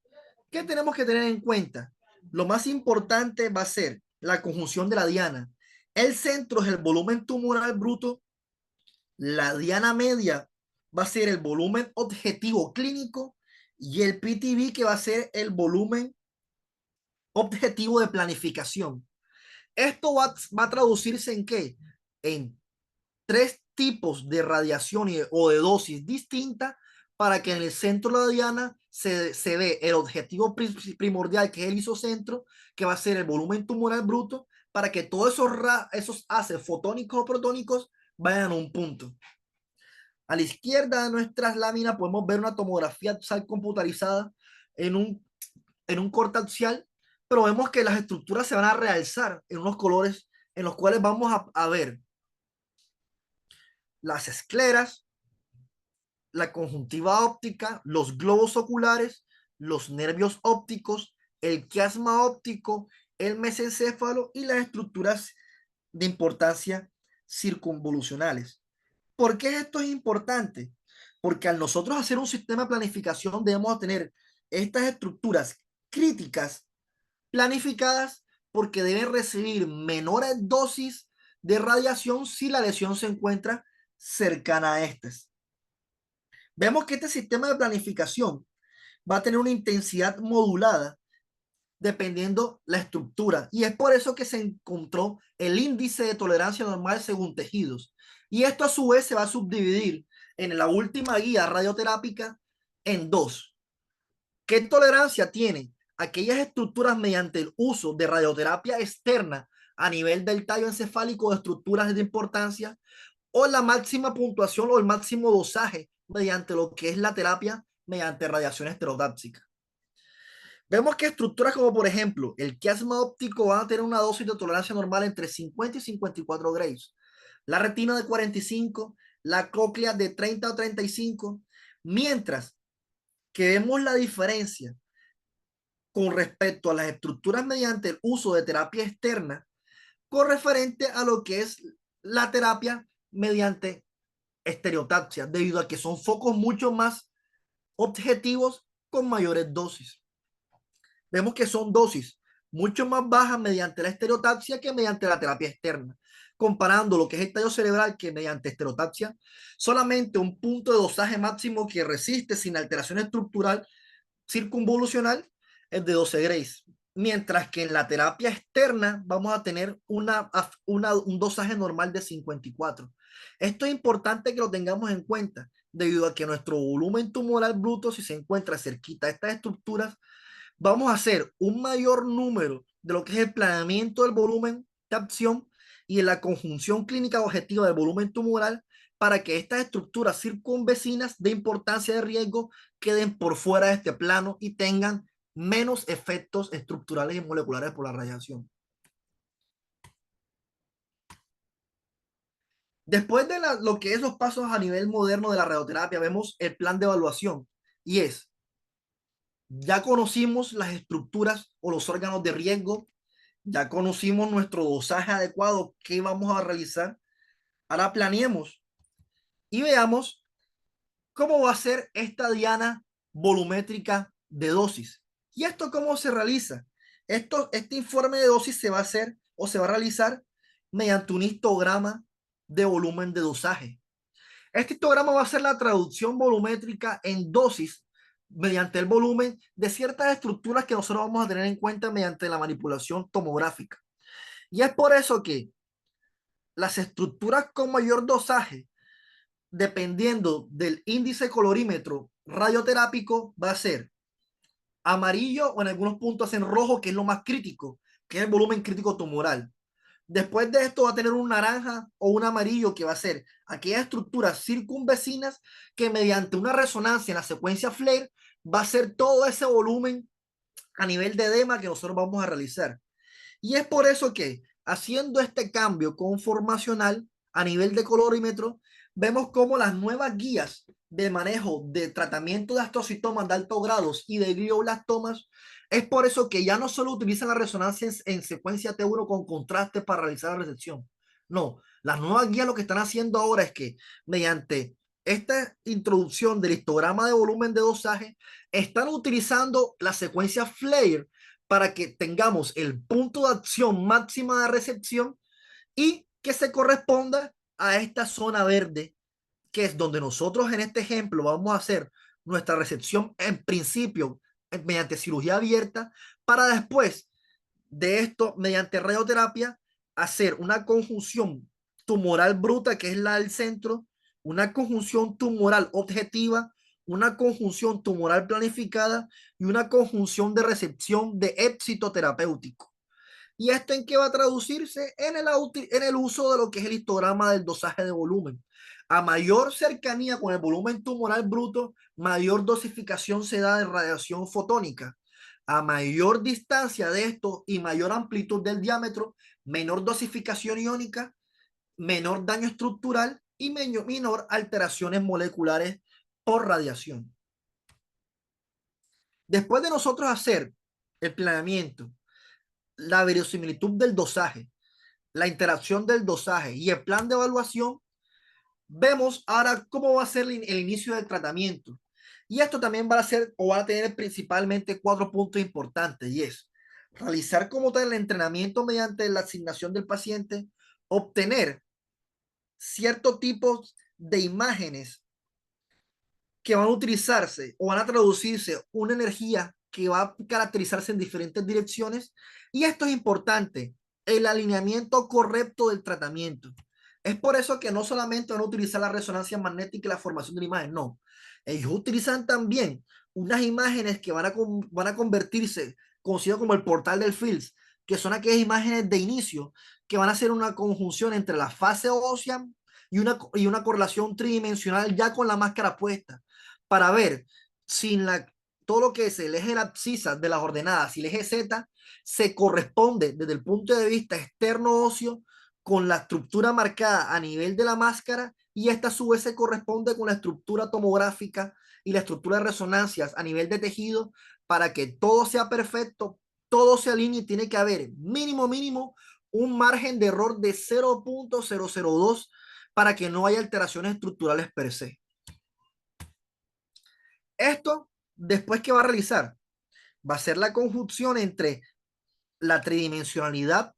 ¿Qué tenemos que tener en cuenta? Lo más importante va a ser la conjunción de la diana. El centro es el volumen tumoral bruto, la diana media va a ser el volumen objetivo clínico y el PTV, que va a ser el volumen objetivo de planificación. Esto va a traducirse en qué? En 3 tipos de radiación o de dosis distintas para que en el centro de la diana se dé el objetivo primordial, que es el isocentro, que va a ser el volumen tumoral bruto, para que todos esos haces fotónicos o protónicos vayan a un punto. A la izquierda de nuestras láminas podemos ver una tomografía axial computarizada en un corte axial pero vemos que las estructuras se van a realzar en unos colores en los cuales vamos a ver las escleras, la conjuntiva óptica, los globos oculares, los nervios ópticos, el quiasma óptico, el mesencéfalo y las estructuras de importancia circunvolucionales. ¿Por qué esto es importante? Porque al nosotros hacer un sistema de planificación debemos tener estas estructuras críticas planificadas porque deben recibir menores dosis de radiación si la lesión se encuentra cercana a estas. Vemos que este sistema de planificación va a tener una intensidad modulada dependiendo la estructura. Y es por eso que se encontró el índice de tolerancia normal según tejidos. Y esto a su vez se va a subdividir en la última guía radioterápica en dos. ¿Qué tolerancia tienen aquellas estructuras mediante el uso de radioterapia externa a nivel del tallo encefálico de estructuras de importancia, o la máxima puntuación o el máximo dosaje mediante lo que es la terapia mediante radiación estereotáxica? Vemos que estructuras como por ejemplo el quiasma óptico van a tener una dosis de tolerancia normal entre 50 y 54 grays, la retina de 45, la cóclea de 30 o 35, mientras que vemos la diferencia con respecto a las estructuras mediante el uso de terapia externa con referente a lo que es la terapia mediante estereotaxia, debido a que son focos mucho más objetivos con mayores dosis. Vemos que son dosis mucho más bajas mediante la estereotaxia que mediante la terapia externa. Comparando lo que es el tallo cerebral, que mediante estereotaxia solamente un punto de dosaje máximo que resiste sin alteración estructural circunvolucional es de 12 grays, mientras que en la terapia externa vamos a tener un dosaje normal de 54. Esto es importante que lo tengamos en cuenta, debido a que nuestro volumen tumoral bruto, si se encuentra cerquita de estas estructuras, vamos a hacer un mayor número de lo que es el planeamiento del volumen de acción y en la conjunción clínica objetiva del volumen tumoral para que estas estructuras circunvecinas de importancia de riesgo queden por fuera de este plano y tengan menos efectos estructurales y moleculares por la radiación. Después de lo que es los pasos a nivel moderno de la radioterapia, vemos el plan de evaluación y es, ya conocimos las estructuras o los órganos de riesgo, ya conocimos nuestro dosaje adecuado que vamos a realizar. Ahora planeemos y veamos cómo va a ser esta diana volumétrica de dosis. ¿Y esto cómo se realiza? Este informe de dosis se va a hacer o se va a realizar mediante un histograma de volumen de dosaje. Este histograma va a ser la traducción volumétrica en dosis mediante el volumen de ciertas estructuras que nosotros vamos a tener en cuenta mediante la manipulación tomográfica. Y es por eso que las estructuras con mayor dosaje, dependiendo del índice colorímetro radioterápico, va a ser amarillo o en algunos puntos en rojo, que es lo más crítico, que es el volumen crítico tumoral. Después de esto va a tener un naranja o un amarillo, que va a ser aquellas estructuras circunvecinas que mediante una resonancia en la secuencia FLAIR va a ser todo ese volumen a nivel de edema que nosotros vamos a realizar. Y es por eso que haciendo este cambio conformacional a nivel de colorímetro, vemos cómo las nuevas guías de manejo de tratamiento de astrocitomas de altos grados y de glioblastomas, es por eso que ya no solo utilizan la resonancia en secuencia T1 con contraste para realizar la resección. No, las nuevas guías lo que están haciendo ahora es que mediante esta introducción del histograma de volumen de dosaje, están utilizando la secuencia FLAIR para que tengamos el punto de acción máxima de recepción y que se corresponda a esta zona verde, que es donde nosotros en este ejemplo vamos a hacer nuestra recepción en principio mediante cirugía abierta, para después de esto, mediante radioterapia, hacer una conjunción tumoral bruta, que es la del centro, una conjunción tumoral objetiva, una conjunción tumoral planificada y una conjunción de recepción de éxito terapéutico. ¿Y esto en qué va a traducirse? En el uso de lo que es el histograma del dosaje de volumen. A mayor cercanía con el volumen tumoral bruto, mayor dosificación se da de radiación fotónica. A mayor distancia de esto y mayor amplitud del diámetro, menor dosificación iónica, menor daño estructural y menor alteraciones moleculares por radiación. Después de nosotros hacer el planeamiento, la verosimilitud del dosaje, la interacción del dosaje y el plan de evaluación, vemos ahora cómo va a ser el inicio del tratamiento. Y esto también va a ser o va a tener principalmente cuatro puntos importantes, y es realizar como tal el entrenamiento mediante la asignación del paciente, obtener ciertos tipos de imágenes que van a utilizarse o van a traducirse una energía que va a caracterizarse en diferentes direcciones. Y esto es importante, el alineamiento correcto del tratamiento. Es por eso que no solamente van a utilizar la resonancia magnética y la formación de una imagen, no. Ellos utilizan también unas imágenes que van a convertirse, conocido como el portal del Fields, que son aquellas imágenes de inicio que van a hacer una conjunción entre la fase ósea y una correlación tridimensional ya con la máscara puesta para ver si todo lo que es el eje de la abscisa de las ordenadas y el eje Z se corresponde desde el punto de vista externo óseo con la estructura marcada a nivel de la máscara, y esta a su vez se corresponde con la estructura tomográfica y la estructura de resonancias a nivel de tejido, para que todo sea perfecto, todo se alinee. Y tiene que haber mínimo un margen de error de 0.002 para que no haya alteraciones estructurales per se. Esto, después, que va a realizar, va a ser la conjunción entre la tridimensionalidad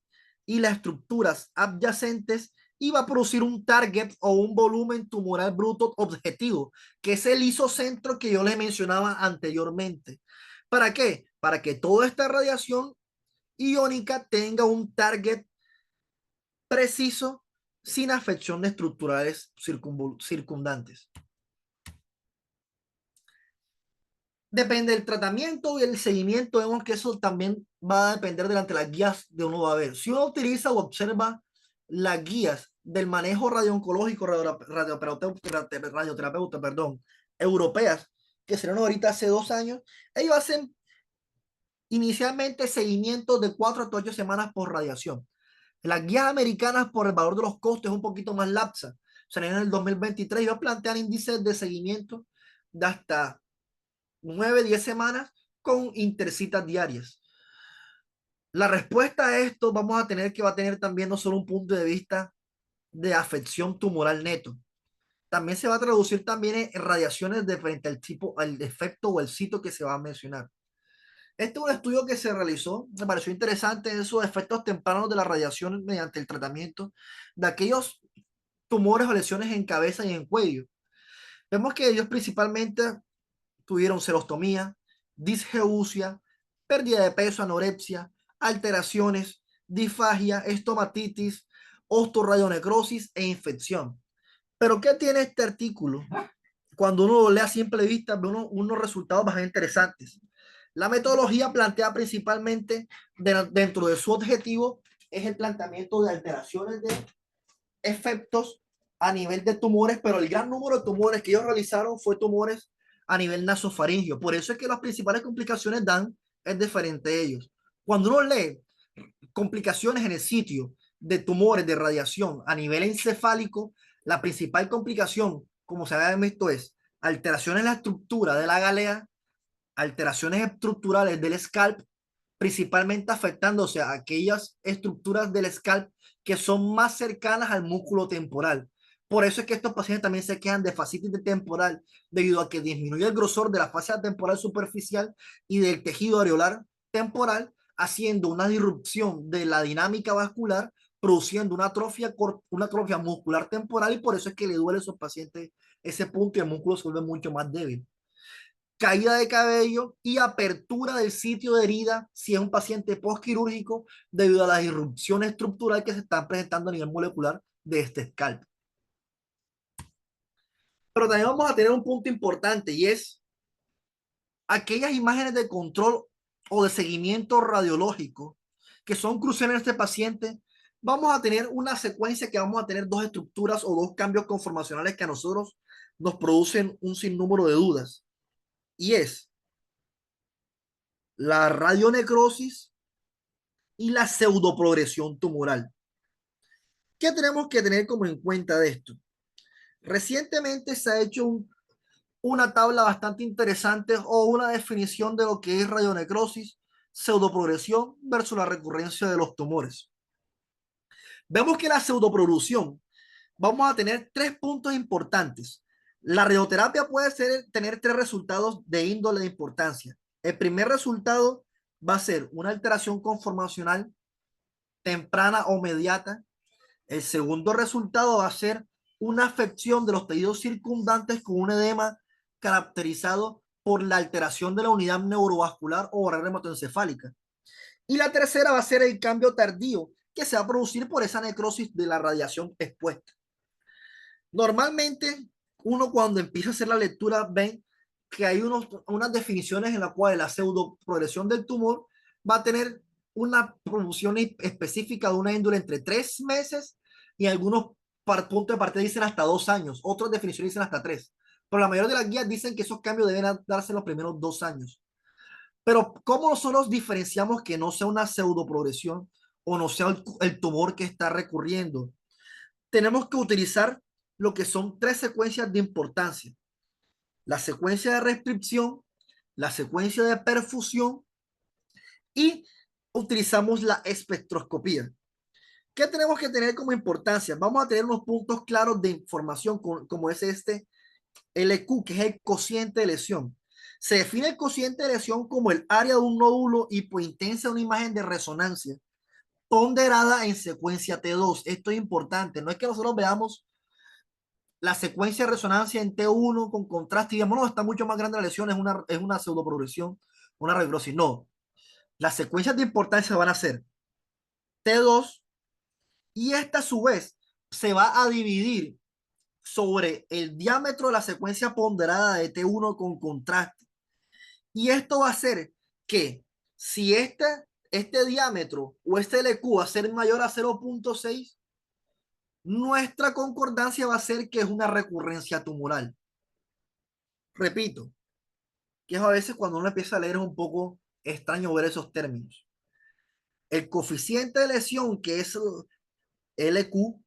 y las estructuras adyacentes, y va a producir un target o un volumen tumoral bruto objetivo, que es el isocentro que yo les mencionaba anteriormente. ¿Para qué? Para que toda esta radiación iónica tenga un target preciso sin afección de estructurales circundantes. Depende del tratamiento y el seguimiento. Vemos que eso también va a depender de las guías de uno va a ver. Si uno utiliza o observa las guías del manejo radiooncológico, radioterapeuta, perdón, europeas, que serán ahorita hace 2 años, ellos hacen inicialmente seguimiento de 4 a 8 semanas por radiación. Las guías americanas, por el valor de los costos, es un poquito más lapsa. O sea, en el 2023 ellos plantean índices de seguimiento de hasta 9, 10 semanas con intercitas diarias. La respuesta a esto va a tener también no solo un punto de vista de afección tumoral neto, también se va a traducir también en radiaciones de frente al tipo, al defecto o el sitio que se va a mencionar. Este es un estudio que se realizó, me pareció interesante, esos efectos tempranos de la radiación mediante el tratamiento de aquellos tumores o lesiones en cabeza y en cuello. Vemos que ellos principalmente tuvieron serostomía, disgeusia, pérdida de peso, anorexia, alteraciones, disfagia, estomatitis, osteoradionecrosis e infección. Pero ¿qué tiene este artículo? Cuando uno lo lee a simple vista, ve unos resultados bastante interesantes. La metodología plantea principalmente dentro de su objetivo es el planteamiento de alteraciones de efectos a nivel de tumores, pero el gran número de tumores que ellos realizaron fue tumores a nivel nasofaringio. Por eso es que las principales complicaciones dan es diferente de ellos. Cuando uno lee complicaciones en el sitio de tumores de radiación a nivel encefálico, la principal complicación, como se había visto, es alteraciones en la estructura de la galea, alteraciones estructurales del scalp, principalmente afectándose a aquellas estructuras del scalp que son más cercanas al músculo temporal. Por eso es que estos pacientes también se quejan de fascitis temporal, debido a que disminuye el grosor de la fascia temporal superficial y del tejido areolar temporal, haciendo una disrupción de la dinámica vascular, produciendo una atrofia muscular temporal, y por eso es que le duele a esos pacientes ese punto y el músculo se vuelve mucho más débil. Caída de cabello y apertura del sitio de herida si es un paciente postquirúrgico, debido a la irrupción estructural que se están presentando a nivel molecular de este scalp. Pero también vamos a tener un punto importante, y es aquellas imágenes de control o de seguimiento radiológico que son cruciales en este paciente. Vamos a tener una secuencia que vamos a tener dos estructuras o dos cambios conformacionales que a nosotros nos producen un sinnúmero de dudas, y es la radionecrosis y la pseudoprogresión tumoral. ¿Qué tenemos que tener como en cuenta de esto? Recientemente se ha hecho una tabla bastante interesante o una definición de lo que es radionecrosis, pseudoprogresión versus la recurrencia de los tumores. Vemos que la pseudoprogresión, vamos a tener tres puntos importantes. La radioterapia puede tener tres resultados de índole de importancia. El primer resultado va a ser una alteración conformacional temprana o mediata. El segundo resultado va a ser una afección de los tejidos circundantes con un edema caracterizado por la alteración de la unidad neurovascular o barrera hematoencefálica. Y la tercera va a ser el cambio tardío que se va a producir por esa necrosis de la radiación expuesta. Normalmente, uno cuando empieza a hacer la lectura ve que hay unas definiciones en las cuales la pseudoprogresión del tumor va a tener una promoción específica de una índole entre 3 meses y algunos puntos de partida dicen hasta 2 años, otras definiciones dicen hasta 3. Pero la mayoría de las guías dicen que esos cambios deben darse en los primeros 2 años. Pero ¿cómo nosotros diferenciamos que no sea una pseudoprogresión o no sea el tumor que está recurriendo? Tenemos que utilizar lo que son tres secuencias de importancia. La secuencia de restricción, la secuencia de perfusión y utilizamos la espectroscopía. ¿Qué tenemos que tener como importancia? Vamos a tener unos puntos claros de información como es este LQ, que es el cociente de lesión. Se define el cociente de lesión como el área de un nódulo hipointensa de una imagen de resonancia ponderada en secuencia T2. Esto es importante. No es que nosotros veamos la secuencia de resonancia en T1 con contraste y digamos, no, está mucho más grande la lesión, es una pseudoprogresión, una reglosis. No, las secuencias de importancia van a ser T2 y esta a su vez se va a dividir sobre el diámetro de la secuencia ponderada de T1 con contraste. Y esto va a hacer que si este diámetro o este LQ va a ser mayor a 0.6, nuestra concordancia va a ser que es una recurrencia tumoral. Repito, que es a veces cuando uno empieza a leer es un poco extraño ver esos términos. El coeficiente de lesión, que es LQ,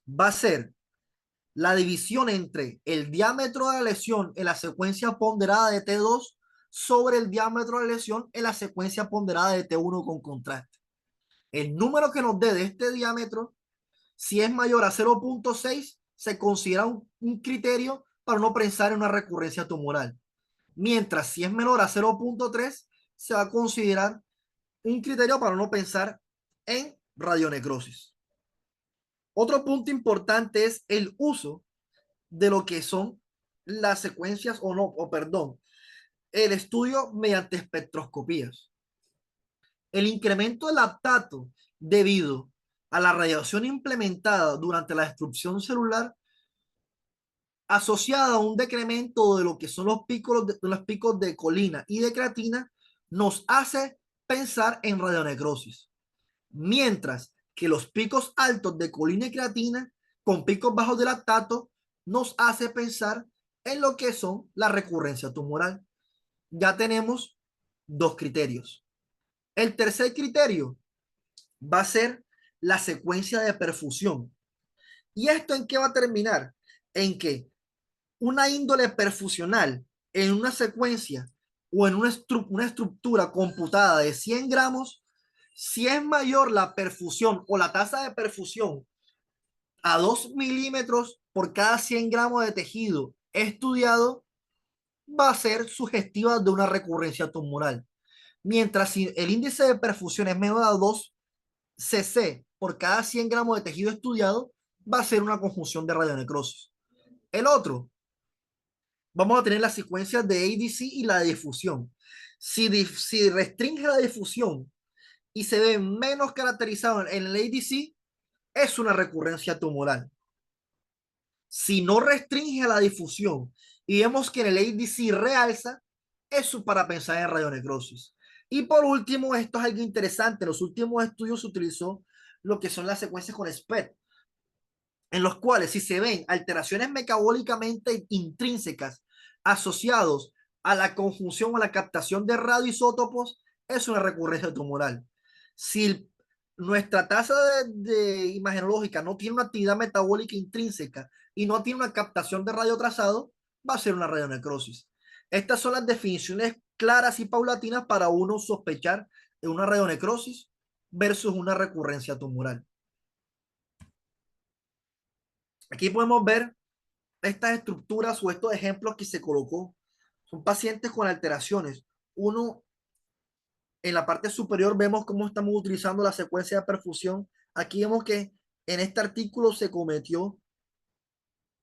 va a ser la división entre el diámetro de la lesión en la secuencia ponderada de T2 sobre el diámetro de la lesión en la secuencia ponderada de T1 con contraste. El número que nos dé de este diámetro, si es mayor a 0.6, se considera un criterio para no pensar en una recurrencia tumoral. Mientras si es menor a 0.3, se va a considerar un criterio para no pensar en radionecrosis. Otro punto importante es el uso de lo que son las secuencias o no, o perdón, el estudio mediante espectroscopías. El incremento del lactato debido a la radiación implementada durante la destrucción celular asociada a un decremento de lo que son los picos de colina y de creatina nos hace pensar en radionecrosis. Mientras que los picos altos de colina y creatina con picos bajos de lactato nos hace pensar en lo que son la recurrencia tumoral. Ya tenemos dos criterios. El tercer criterio va a ser la secuencia de perfusión. ¿Y esto en qué va a terminar? En que una índole perfusional en una secuencia o en una estructura computada de 100 gramos, si es mayor la perfusión o la tasa de perfusión a 2 milímetros por cada 100 gramos de tejido estudiado, va a ser sugestiva de una recurrencia tumoral. Mientras si el índice de perfusión es menor a 2 cc por cada 100 gramos de tejido estudiado, va a ser una conjunción de radionecrosis. El otro, vamos a tener las secuencias de ADC y la difusión. Si restringe la difusión y se ve menos caracterizado en el ADC, es una recurrencia tumoral. Si no restringe la difusión y vemos que en el ADC realza, eso para pensar en radionecrosis. Y por último, esto es algo interesante. En los últimos estudios se utilizó lo que son las secuencias con SPECT, en los cuales si se ven alteraciones metabólicamente intrínsecas asociados a la conjunción o a la captación de radioisótopos, es una recurrencia tumoral. Si nuestra tasa de imagenológica no tiene una actividad metabólica intrínseca y no tiene una captación de radio trazado, va a ser una radionecrosis. Estas son las definiciones claras y paulatinas para uno sospechar de una radionecrosis versus una recurrencia tumoral. Aquí podemos ver estas estructuras o estos ejemplos que se colocó. Son pacientes con alteraciones. Uno, en la parte superior vemos cómo estamos utilizando la secuencia de perfusión. Aquí vemos que en este artículo se cometió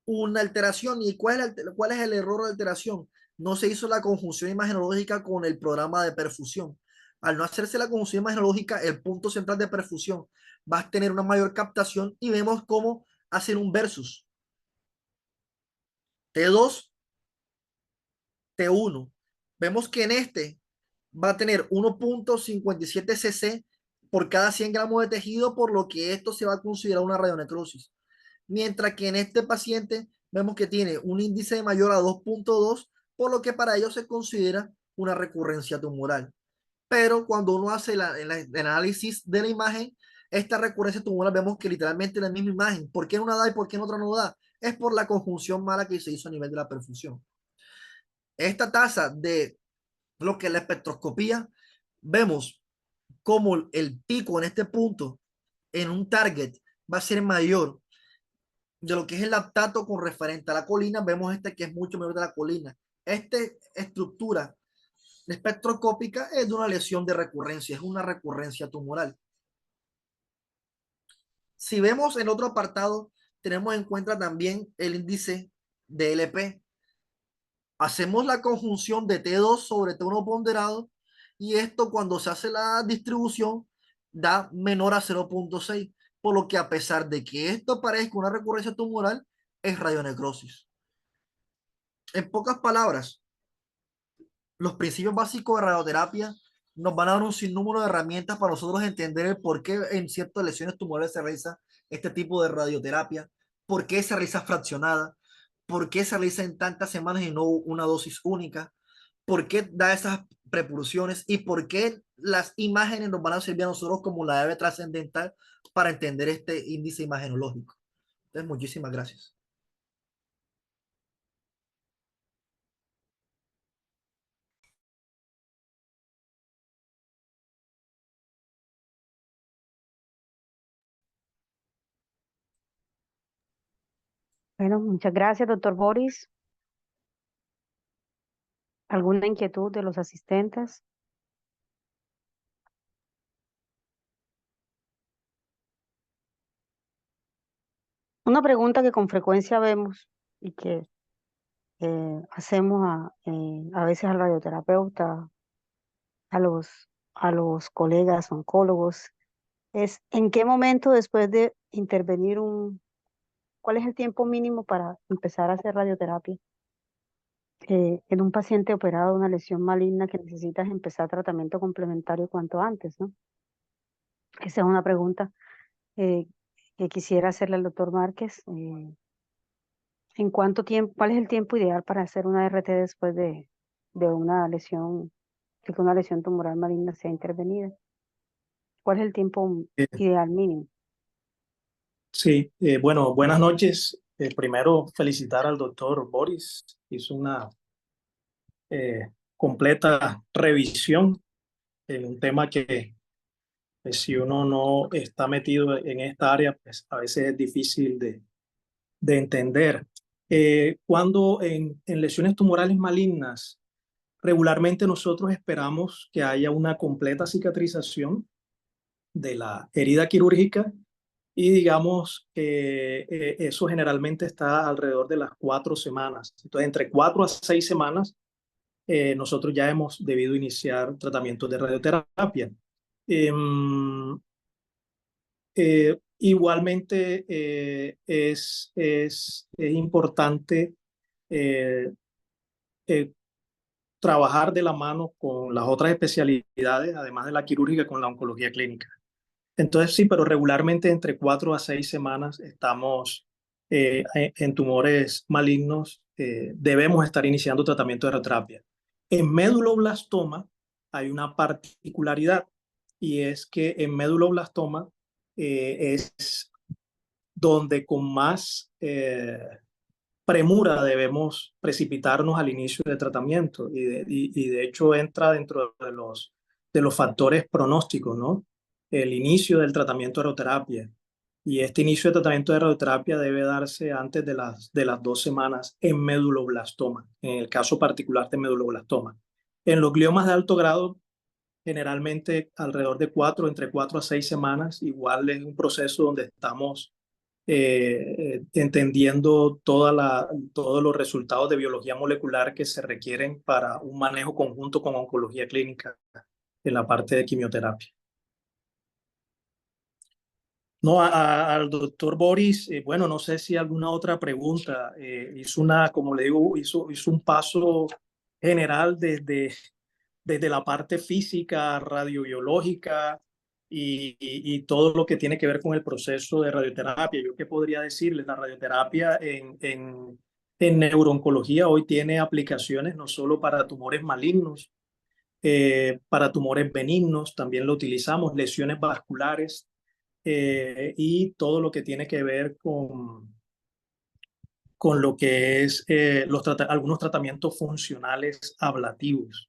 una alteración. ¿Y cuál es el error de alteración? No se hizo la conjunción imagenológica con el programa de perfusión. Al no hacerse la conjunción imagenológica, el punto central de perfusión va a tener una mayor captación y vemos cómo hacer un versus. T2, T1. Vemos que en este va a tener 1.57 cc por cada 100 gramos de tejido, por lo que esto se va a considerar una radionecrosis. Mientras que en este paciente vemos que tiene un índice mayor a 2.2, por lo que para ello se considera una recurrencia tumoral. Pero cuando uno hace el análisis de la imagen, esta recurrencia tumoral vemos que literalmente es la misma imagen. ¿Por qué en una da y por qué en otra no da? Es por la conjunción mala que se hizo a nivel de la perfusión. Esta tasa de lo que es la espectroscopía, vemos como el pico en este punto en un target va a ser mayor de lo que es el lactato con referente a la colina. Vemos este que es mucho menor de la colina. Esta estructura espectroscópica es de una lesión de recurrencia, es una recurrencia tumoral. Si vemos en otro apartado, tenemos en cuenta también el índice de LP. Hacemos la conjunción de T2 sobre T1 ponderado y esto cuando se hace la distribución da menor a 0.6, por lo que a pesar de que esto parezca una recurrencia tumoral, es radionecrosis. En pocas palabras, los principios básicos de radioterapia nos van a dar un sinnúmero de herramientas para nosotros entender el por qué en ciertas lesiones tumorales se realiza este tipo de radioterapia, por qué se realiza fraccionada, por qué se realiza en tantas semanas y no una dosis única, por qué da esas prepulsiones y por qué las imágenes nos van a servir a nosotros como la llave trascendental para entender este índice imagenológico. Entonces, muchísimas gracias. Bueno, muchas gracias, doctor Boris. ¿Alguna inquietud de los asistentes? Una pregunta que con frecuencia vemos y que hacemos a veces al radioterapeuta, a los colegas oncólogos, es ¿en qué momento después de intervenir cuál es el tiempo mínimo para empezar a hacer radioterapia? En un paciente operado de una lesión maligna que necesitas empezar tratamiento complementario cuanto antes, ¿no? Esa es una pregunta eh, que quisiera hacerle al doctor Márquez. ¿En cuánto tiempo, cuál es el tiempo ideal para hacer una RT después de una lesión, de que una lesión tumoral maligna sea intervenida? ¿Cuál es el tiempo Eh, ideal mínimo? Sí, bueno, buenas noches. Primero, felicitar al doctor Boris. Hizo una completa revisión en un tema que si uno no está metido en esta área, pues a veces es difícil de entender. Cuando en lesiones tumorales malignas, regularmente nosotros esperamos que haya una completa cicatrización de la herida quirúrgica. Y digamos que eso generalmente está alrededor de las 4 semanas. Entonces, entre 4 a 6 semanas, nosotros ya hemos debido iniciar tratamientos de radioterapia. Em, igualmente, es importante eh, eh, trabajar de la mano con las otras especialidades, además de la quirúrgica, con la oncología clínica. Entonces sí, pero regularmente entre 4 a 6 semanas estamos en tumores malignos, debemos estar iniciando tratamiento de radioterapia. En meduloblastoma hay una particularidad y es que en meduloblastoma es donde con más premura debemos precipitarnos al inicio del tratamiento y de hecho entra dentro de los factores pronósticos, ¿no? El inicio del tratamiento de radioterapia. Y este inicio de tratamiento de radioterapia debe darse antes de las 2 semanas en meduloblastoma, en el caso particular de meduloblastoma. En los gliomas de alto grado, generalmente alrededor de entre 4 a 6 semanas, igual es un proceso donde estamos entendiendo todos los resultados de biología molecular que se requieren para un manejo conjunto con oncología clínica en la parte de quimioterapia. No, al doctor Boris, bueno, no sé si alguna otra pregunta. Hizo como le digo, hizo un paso general desde la parte física, radiobiológica y todo lo que tiene que ver con el proceso de radioterapia. ¿Yo qué podría decirles? La radioterapia en neurooncología hoy tiene aplicaciones no solo para tumores malignos, para tumores benignos, también lo utilizamos, lesiones vasculares y todo lo que tiene que ver con lo que es algunos tratamientos funcionales ablativos,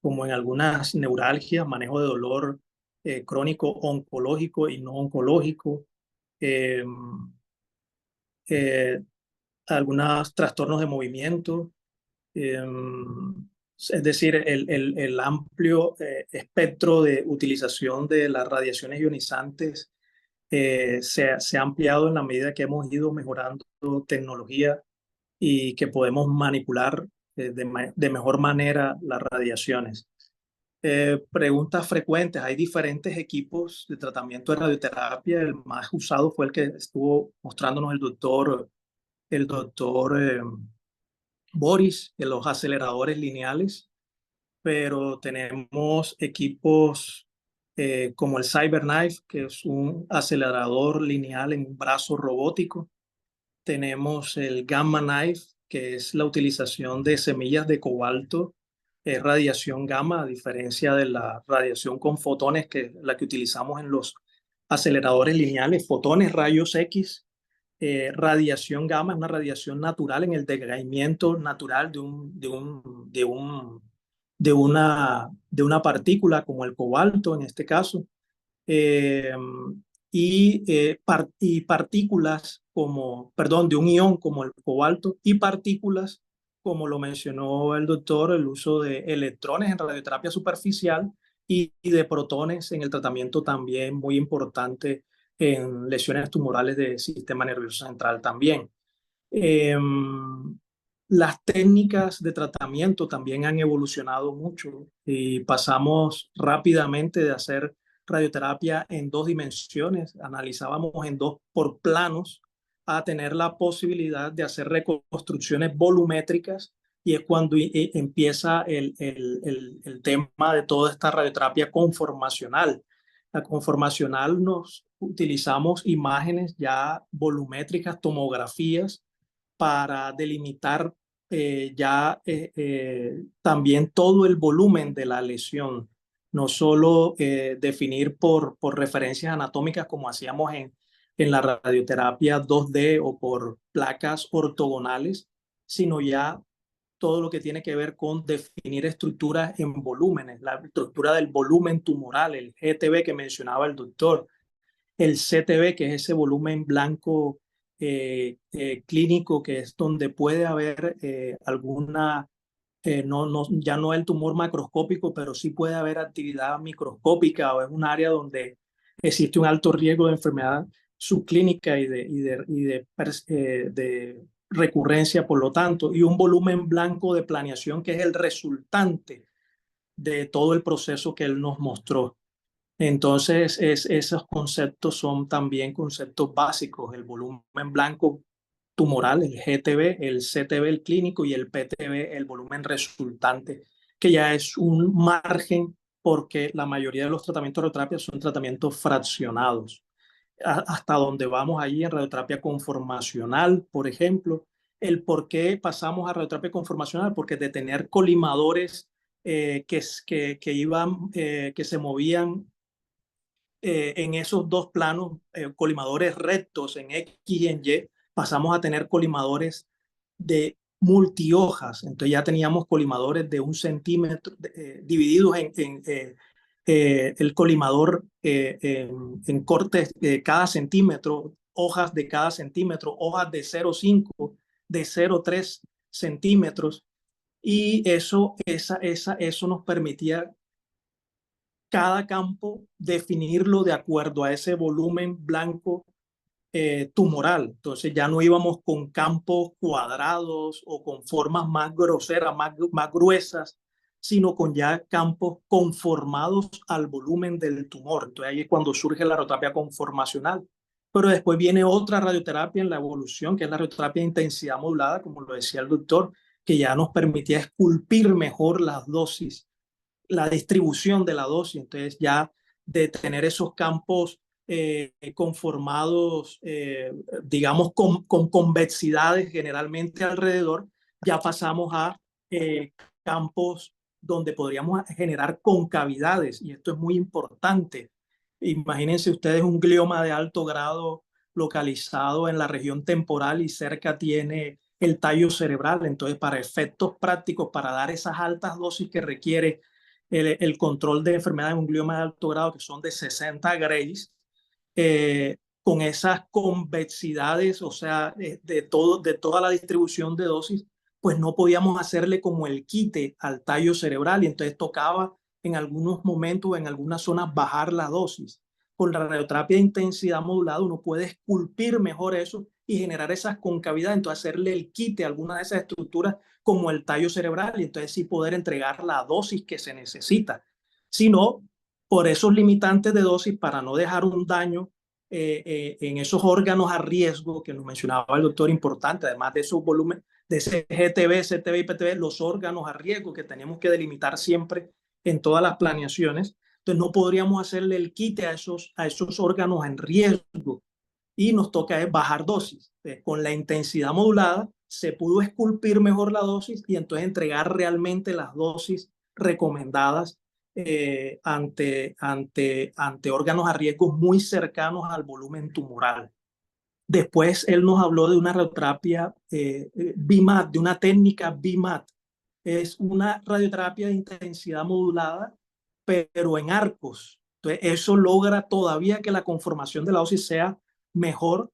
como en algunas neuralgias, manejo de dolor crónico oncológico y no oncológico, eh, eh, algunos trastornos de movimiento, eh, es decir, el amplio espectro de utilización de las radiaciones ionizantes se ha ampliado en la medida que hemos ido mejorando tecnología y que podemos manipular de mejor manera las radiaciones. Preguntas frecuentes. Hay diferentes equipos de tratamiento de radioterapia. El más usado fue el que estuvo mostrándonos el doctor Boris, en los aceleradores lineales, pero tenemos equipos como el CyberKnife, que es un acelerador lineal en un brazo robótico. Tenemos el Gamma Knife, que es la utilización de semillas de cobalto, radiación gamma, a diferencia de la radiación con fotones, que es la que utilizamos en los aceleradores lineales, fotones, rayos X. Radiación gamma es una radiación natural en el decaimiento natural de una partícula como el cobalto en este caso. eh, y partículas de un ion como el cobalto y partículas, como lo mencionó el doctor, el uso de electrones en radioterapia superficial y de protones en el tratamiento también muy importante en lesiones tumorales del sistema nervioso central también. Eh, las técnicas de tratamiento también han evolucionado mucho y pasamos rápidamente de hacer radioterapia en 2 dimensiones, analizábamos por planos, a tener la posibilidad de hacer reconstrucciones volumétricas y es cuando empieza el tema de toda esta radioterapia conformacional. La conformacional nos utilizamos imágenes ya volumétricas, tomografías, para delimitar también todo el volumen de la lesión, no solo definir por referencias anatómicas como hacíamos en la radioterapia 2D o por placas ortogonales, sino ya todo lo que tiene que ver con definir estructuras en volúmenes, la estructura del volumen tumoral, el GTB que mencionaba el doctor, el CTB, que es ese volumen blanco clínico, que es donde puede haber ya no el tumor macroscópico, pero sí puede haber actividad microscópica o es un área donde existe un alto riesgo de enfermedad subclínica de recurrencia, por lo tanto, y un volumen blanco de planeación que es el resultante de todo el proceso que él nos mostró. Entonces, esos conceptos son también conceptos básicos, el volumen blanco tumoral, el GTB, el CTB, el clínico, y el PTB, el volumen resultante, que ya es un margen porque la mayoría de los tratamientos de radioterapia son tratamientos fraccionados. Hasta donde vamos ahí en radioterapia conformacional, por ejemplo, el por qué pasamos a radioterapia conformacional, porque de tener colimadores que se movían en esos dos planos, colimadores rectos en X y en Y, pasamos a tener colimadores de multihojas. Entonces ya teníamos colimadores de 1 centímetro divididos en el colimador en cortes de cada centímetro, hojas de cada centímetro, hojas de 0,5, de 0,3 centímetros. Y eso nos permitía cada campo definirlo de acuerdo a ese volumen blanco tumoral. Entonces ya no íbamos con campos cuadrados o con formas más groseras, más gruesas, sino con ya campos conformados al volumen del tumor. Entonces ahí es cuando surge la radioterapia conformacional. Pero después viene otra radioterapia en la evolución, que es la radioterapia de intensidad modulada, como lo decía el doctor, que ya nos permitía esculpir mejor las dosis, la distribución de la dosis. Entonces ya de tener esos campos conformados, digamos, con convexidades generalmente alrededor, ya pasamos a campos donde podríamos generar concavidades, y esto es muy importante. Imagínense ustedes un glioma de alto grado localizado en la región temporal y cerca tiene el tallo cerebral. Entonces, para efectos prácticos, para dar esas altas dosis que requiere el control de enfermedades de un glioma de alto grado, que son de 60 grays, con esas convexidades, o sea, de toda la distribución de dosis, pues no podíamos hacerle como el quite al tallo cerebral, y entonces tocaba en algunos momentos, en algunas zonas, bajar la dosis. Con la radioterapia de intensidad modulada uno puede esculpir mejor eso y generar esas concavidades, entonces hacerle el quite a alguna de esas estructuras como el tallo cerebral, y entonces sí poder entregar la dosis que se necesita. Si no, por esos limitantes de dosis, para no dejar un daño en esos órganos a riesgo que nos mencionaba el doctor, importante, además de esos volúmenes, de ese GTB, CTB y PTB, los órganos a riesgo que tenemos que delimitar siempre en todas las planeaciones. Entonces no podríamos hacerle el quite a esos órganos en riesgo, y nos toca bajar dosis. Con la intensidad modulada se pudo esculpir mejor la dosis y entonces entregar realmente las dosis recomendadas ante órganos a riesgo muy cercanos al volumen tumoral. Después él nos habló de una radioterapia BIMAT, de una técnica BIMAT. Es una radioterapia de intensidad modulada, pero en arcos. Entonces eso logra todavía que la conformación de la dosis sea mejor.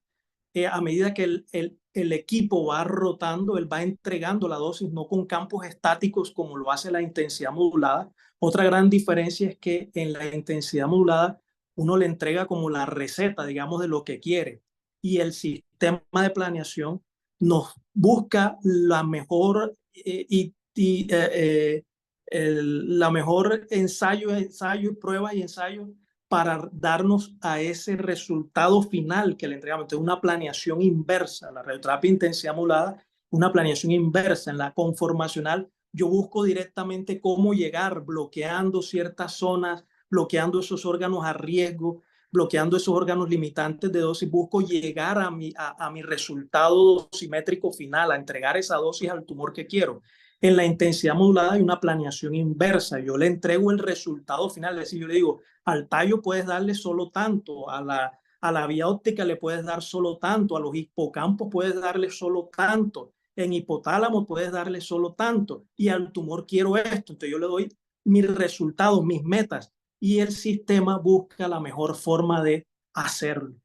A medida que el equipo va rotando, él va entregando la dosis, no con campos estáticos como lo hace la intensidad modulada. Otra gran diferencia es que en la intensidad modulada uno le entrega como la receta, digamos, de lo que quiere, y el sistema de planeación nos busca la mejor la mejor ensayo, pruebas y ensayos para darnos a ese resultado final que le entregamos. Entonces, una planeación inversa. La radioterapia de intensidad modulada, una planeación inversa. En la conformacional, yo busco directamente cómo llegar, bloqueando ciertas zonas, bloqueando esos órganos a riesgo, bloqueando esos órganos limitantes de dosis. Busco llegar a mi resultado dosimétrico final, a entregar esa dosis al tumor que quiero. En la intensidad modulada hay una planeación inversa. Yo le entrego el resultado final. Es decir, yo le digo, al tallo puedes darle solo tanto, a la vía óptica le puedes dar solo tanto, a los hipocampos puedes darle solo tanto, en hipotálamo puedes darle solo tanto, y al tumor quiero esto. Entonces yo le doy mis resultados, mis metas, y el sistema busca la mejor forma de hacerlo.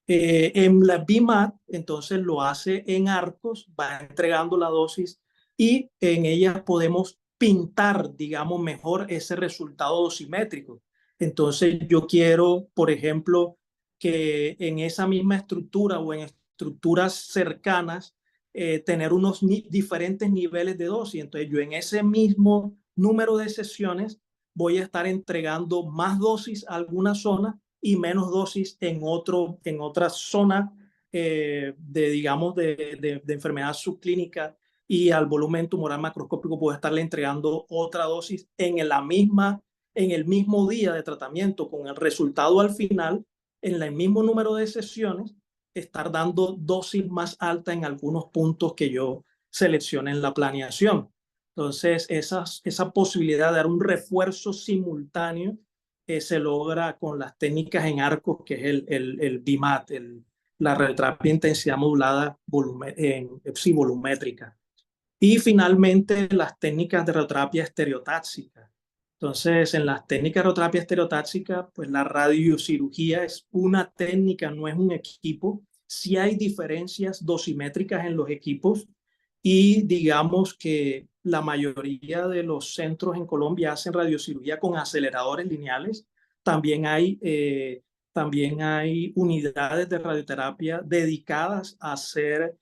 En la BIMAT, entonces lo hace en arcos, va entregando la dosis, y en ellas podemos pintar, digamos, mejor ese resultado dosimétrico. Entonces yo quiero, por ejemplo, que en esa misma estructura o en estructuras cercanas tener unos diferentes niveles de dosis. Entonces yo en ese mismo número de sesiones voy a estar entregando más dosis a alguna zona y menos dosis en otra zona digamos, de enfermedad subclínica, y al volumen tumoral macroscópico puedo estarle entregando otra dosis en el mismo día de tratamiento, con el resultado al final, en el mismo número de sesiones, estar dando dosis más alta en algunos puntos que yo seleccione en la planeación. Entonces, esa posibilidad de dar un refuerzo simultáneo se logra con las técnicas en arcos, que es el BIMAT, la radioterapia intensidad modulada volumétrica. Y finalmente, las técnicas de radioterapia estereotáxica. Entonces, en las técnicas de radioterapia estereotáxica, pues la radiocirugía es una técnica, no es un equipo. Sí hay diferencias dosimétricas en los equipos y digamos que la mayoría de los centros en Colombia hacen radiocirugía con aceleradores lineales. También hay unidades de radioterapia dedicadas a hacer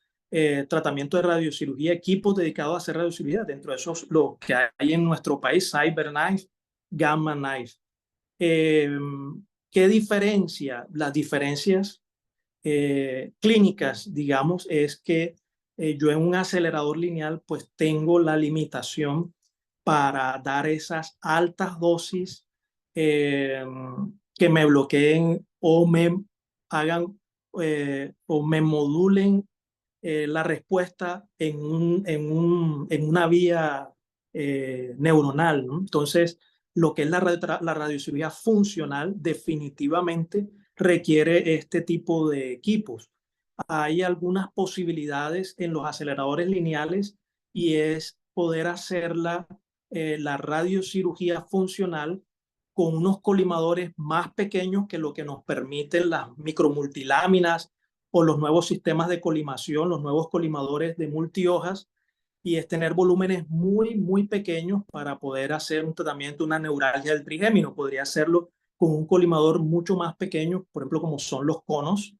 tratamiento de radiocirugía, equipos dedicados a hacer radiocirugía. Dentro de esos, lo que hay en nuestro país, CyberKnife, Gamma Knife. ¿Qué diferencia? Las diferencias clínicas, digamos, es que yo en un acelerador lineal pues tengo la limitación para dar esas altas dosis eh, que me bloqueen o me hagan o me modulen la respuesta en una vía neuronal, ¿no? Entonces, lo que es la radiocirugía funcional definitivamente requiere este tipo de equipos. Hay algunas posibilidades en los aceleradores lineales y es poder hacer la radiocirugía funcional con unos colimadores más pequeños que lo que nos permiten las micromultiláminas o los nuevos sistemas de colimación, los nuevos colimadores de multihojas, y es tener volúmenes muy, muy pequeños para poder hacer un tratamiento, una neuralgia del trigémino. Podría hacerlo con un colimador mucho más pequeño, por ejemplo, como son los conos.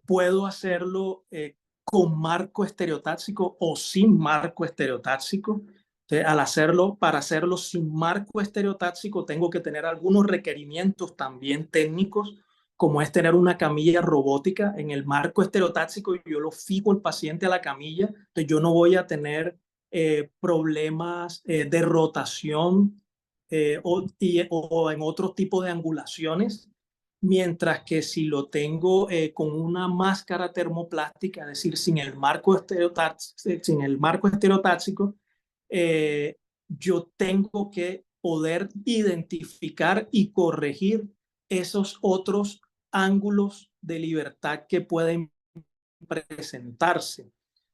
Puedo hacerlo con marco estereotáxico o sin marco estereotáxico. Entonces, para hacerlo sin marco estereotáxico, tengo que tener algunos requerimientos también técnicos, como es tener una camilla robótica. En el marco estereotáxico yo lo fijo el paciente a la camilla, entonces yo no voy a tener problemas de rotación o en otro tipo de angulaciones. Mientras que si lo tengo con una máscara termoplástica, es decir, sin el marco estereotáxico, yo tengo que poder identificar y corregir esos otros ángulos de libertad que pueden presentarse.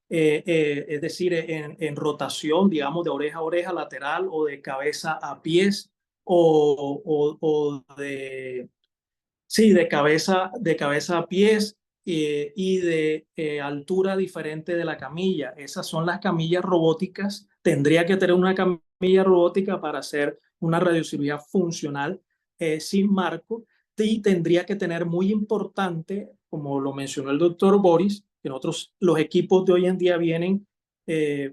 Es decir, en rotación, digamos, de oreja a oreja lateral o de cabeza a pies o de sí, de cabeza a pies y de altura diferente de la camilla. Esas son las camillas robóticas. Tendría que tener una camilla robótica para hacer una radiocirugía funcional sin marco. Y tendría que tener muy importante, como lo mencionó el doctor Boris, que los equipos de hoy en día vienen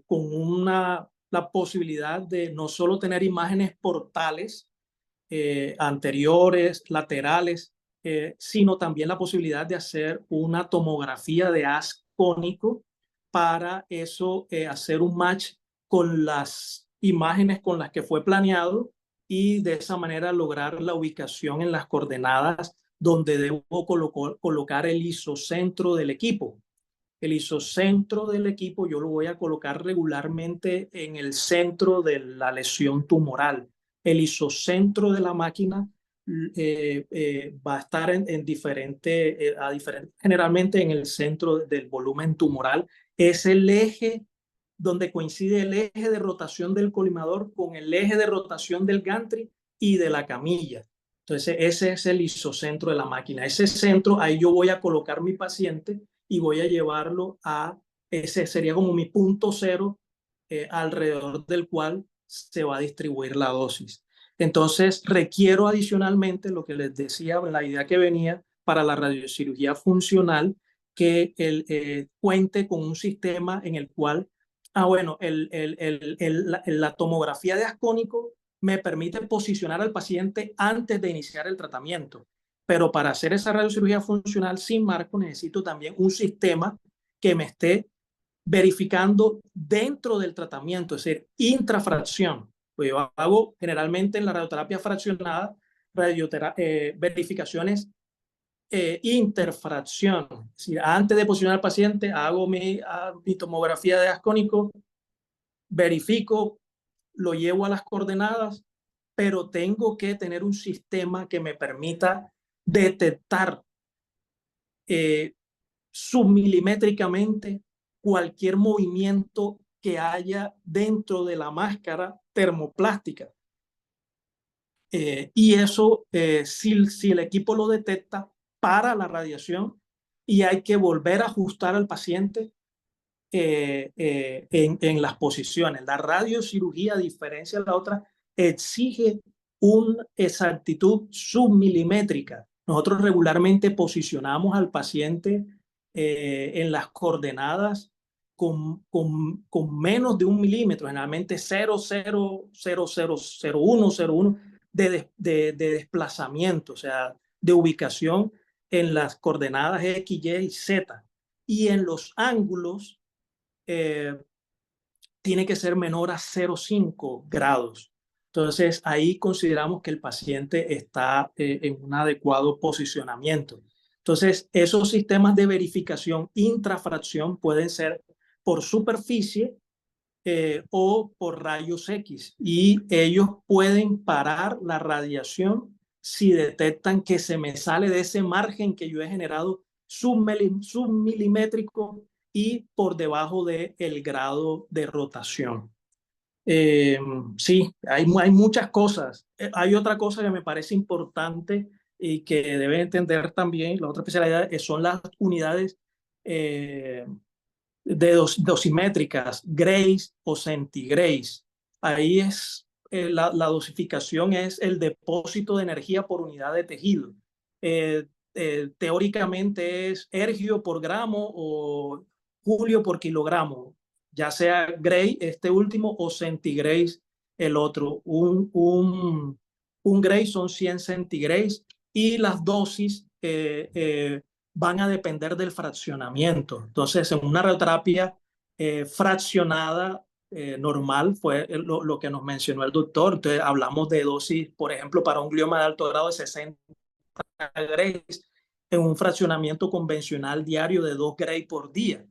con la posibilidad de no solo tener imágenes portales, anteriores, laterales, sino también la posibilidad de hacer una tomografía de haz cónico para eso hacer un match con las imágenes con las que fue planeado y de esa manera lograr la ubicación en las coordenadas donde debo colocar el isocentro del equipo. El isocentro del equipo yo lo voy a colocar regularmente en el centro de la lesión tumoral. El isocentro de la máquina va a estar generalmente en el centro del volumen tumoral. Es el eje donde coincide el eje de rotación del colimador con el eje de rotación del gantry y de la camilla. Entonces, ese es el isocentro de la máquina. Ese centro, ahí yo voy a colocar mi paciente y voy a llevarlo ese sería como mi punto cero alrededor del cual se va a distribuir la dosis. Entonces, requiero adicionalmente, lo que les decía, la idea que venía para la radiocirugía funcional, que cuente con un sistema en el cual, bueno, la tomografía de haz cónico me permite posicionar al paciente antes de iniciar el tratamiento. Pero para hacer esa radiocirugía funcional sin marco necesito también un sistema que me esté verificando dentro del tratamiento, es decir, intrafracción. Pues yo hago generalmente en la radioterapia fraccionada verificaciones interfracción. Es decir, antes de posicionar al paciente hago mi tomografía de haz cónico verifico, lo llevo a las coordenadas, pero tengo que tener un sistema que me permita detectar submilimétricamente cualquier movimiento que haya dentro de la máscara termoplástica. Y eso, si el equipo lo detecta, para la radiación y hay que volver a ajustar al paciente en las posiciones. La radiocirugía, a diferencia de la otra, exige una exactitud submilimétrica. Nosotros regularmente posicionamos al paciente en las coordenadas con menos de 1 milímetro, generalmente 0,0000101 de desplazamiento, o sea, de ubicación en las coordenadas X, Y y Z. Y en los ángulos eh, tiene que ser menor a 0,5 grados. Entonces, ahí consideramos que el paciente está en un adecuado posicionamiento. Entonces, esos sistemas de verificación intrafracción pueden ser por superficie o por rayos X y ellos pueden parar la radiación si detectan que se me sale de ese margen que yo he generado submilimétrico y por debajo del grado de rotación. Eh, sí, hay muchas cosas. Hay otra cosa que me parece importante y que deben entender también, la otra especialidad son las unidades de dosimétricas, grays o centigrays. Ahí es la dosificación es el depósito de energía por unidad de tejido. Teóricamente es ergio por gramo o julio por kilogramo, ya sea gray este último o centigrays el otro. Un gray son 100 centigrays y las dosis van a depender del fraccionamiento. Entonces, en una radioterapia fraccionada normal fue lo que nos mencionó el doctor. Entonces, hablamos de dosis, por ejemplo, para un glioma de alto grado de 60 grays en un fraccionamiento convencional diario de 2 grays por día.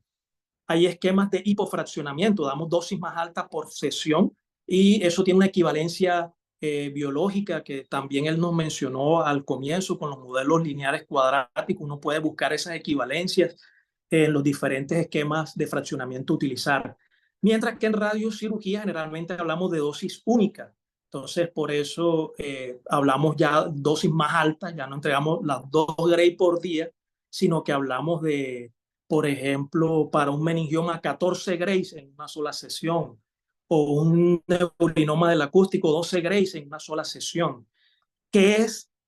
Hay esquemas de hipofraccionamiento, damos dosis más altas por sesión y eso tiene una equivalencia biológica que también él nos mencionó al comienzo con los modelos lineares cuadráticos. Uno puede buscar esas equivalencias en los diferentes esquemas de fraccionamiento a utilizar. Mientras que en radiocirugía generalmente hablamos de dosis única. Entonces, por eso hablamos ya dosis más altas, ya no entregamos las 2 Gray por día, sino que hablamos de, por ejemplo, para un meningioma 14 Grays en una sola sesión, o un neurinoma del acústico 12 Grays en una sola sesión.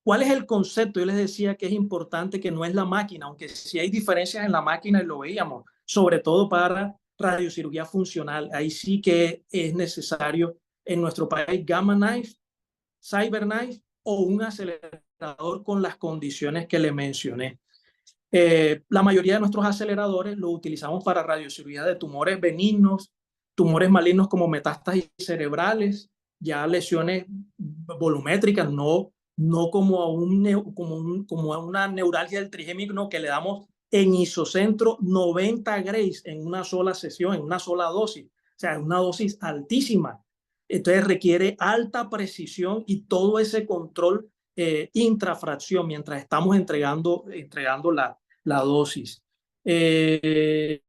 ¿Cuál es el concepto? Yo les decía que es importante que no es la máquina, aunque sí hay diferencias en la máquina y lo veíamos, sobre todo para radiocirugía funcional. Ahí sí que es necesario en nuestro país Gamma Knife, CyberKnife o un acelerador con las condiciones que le mencioné. La mayoría de nuestros aceleradores lo utilizamos para radiocirugía de tumores benignos, tumores malignos como metástasis cerebrales, ya lesiones volumétricas, no como como a una neuralgia del trigémino que le damos en isocentro 90 grays en una sola sesión, en una sola dosis. O sea, es una dosis altísima. Entonces requiere alta precisión y todo ese control intrafracción mientras estamos entregando la dosis. Un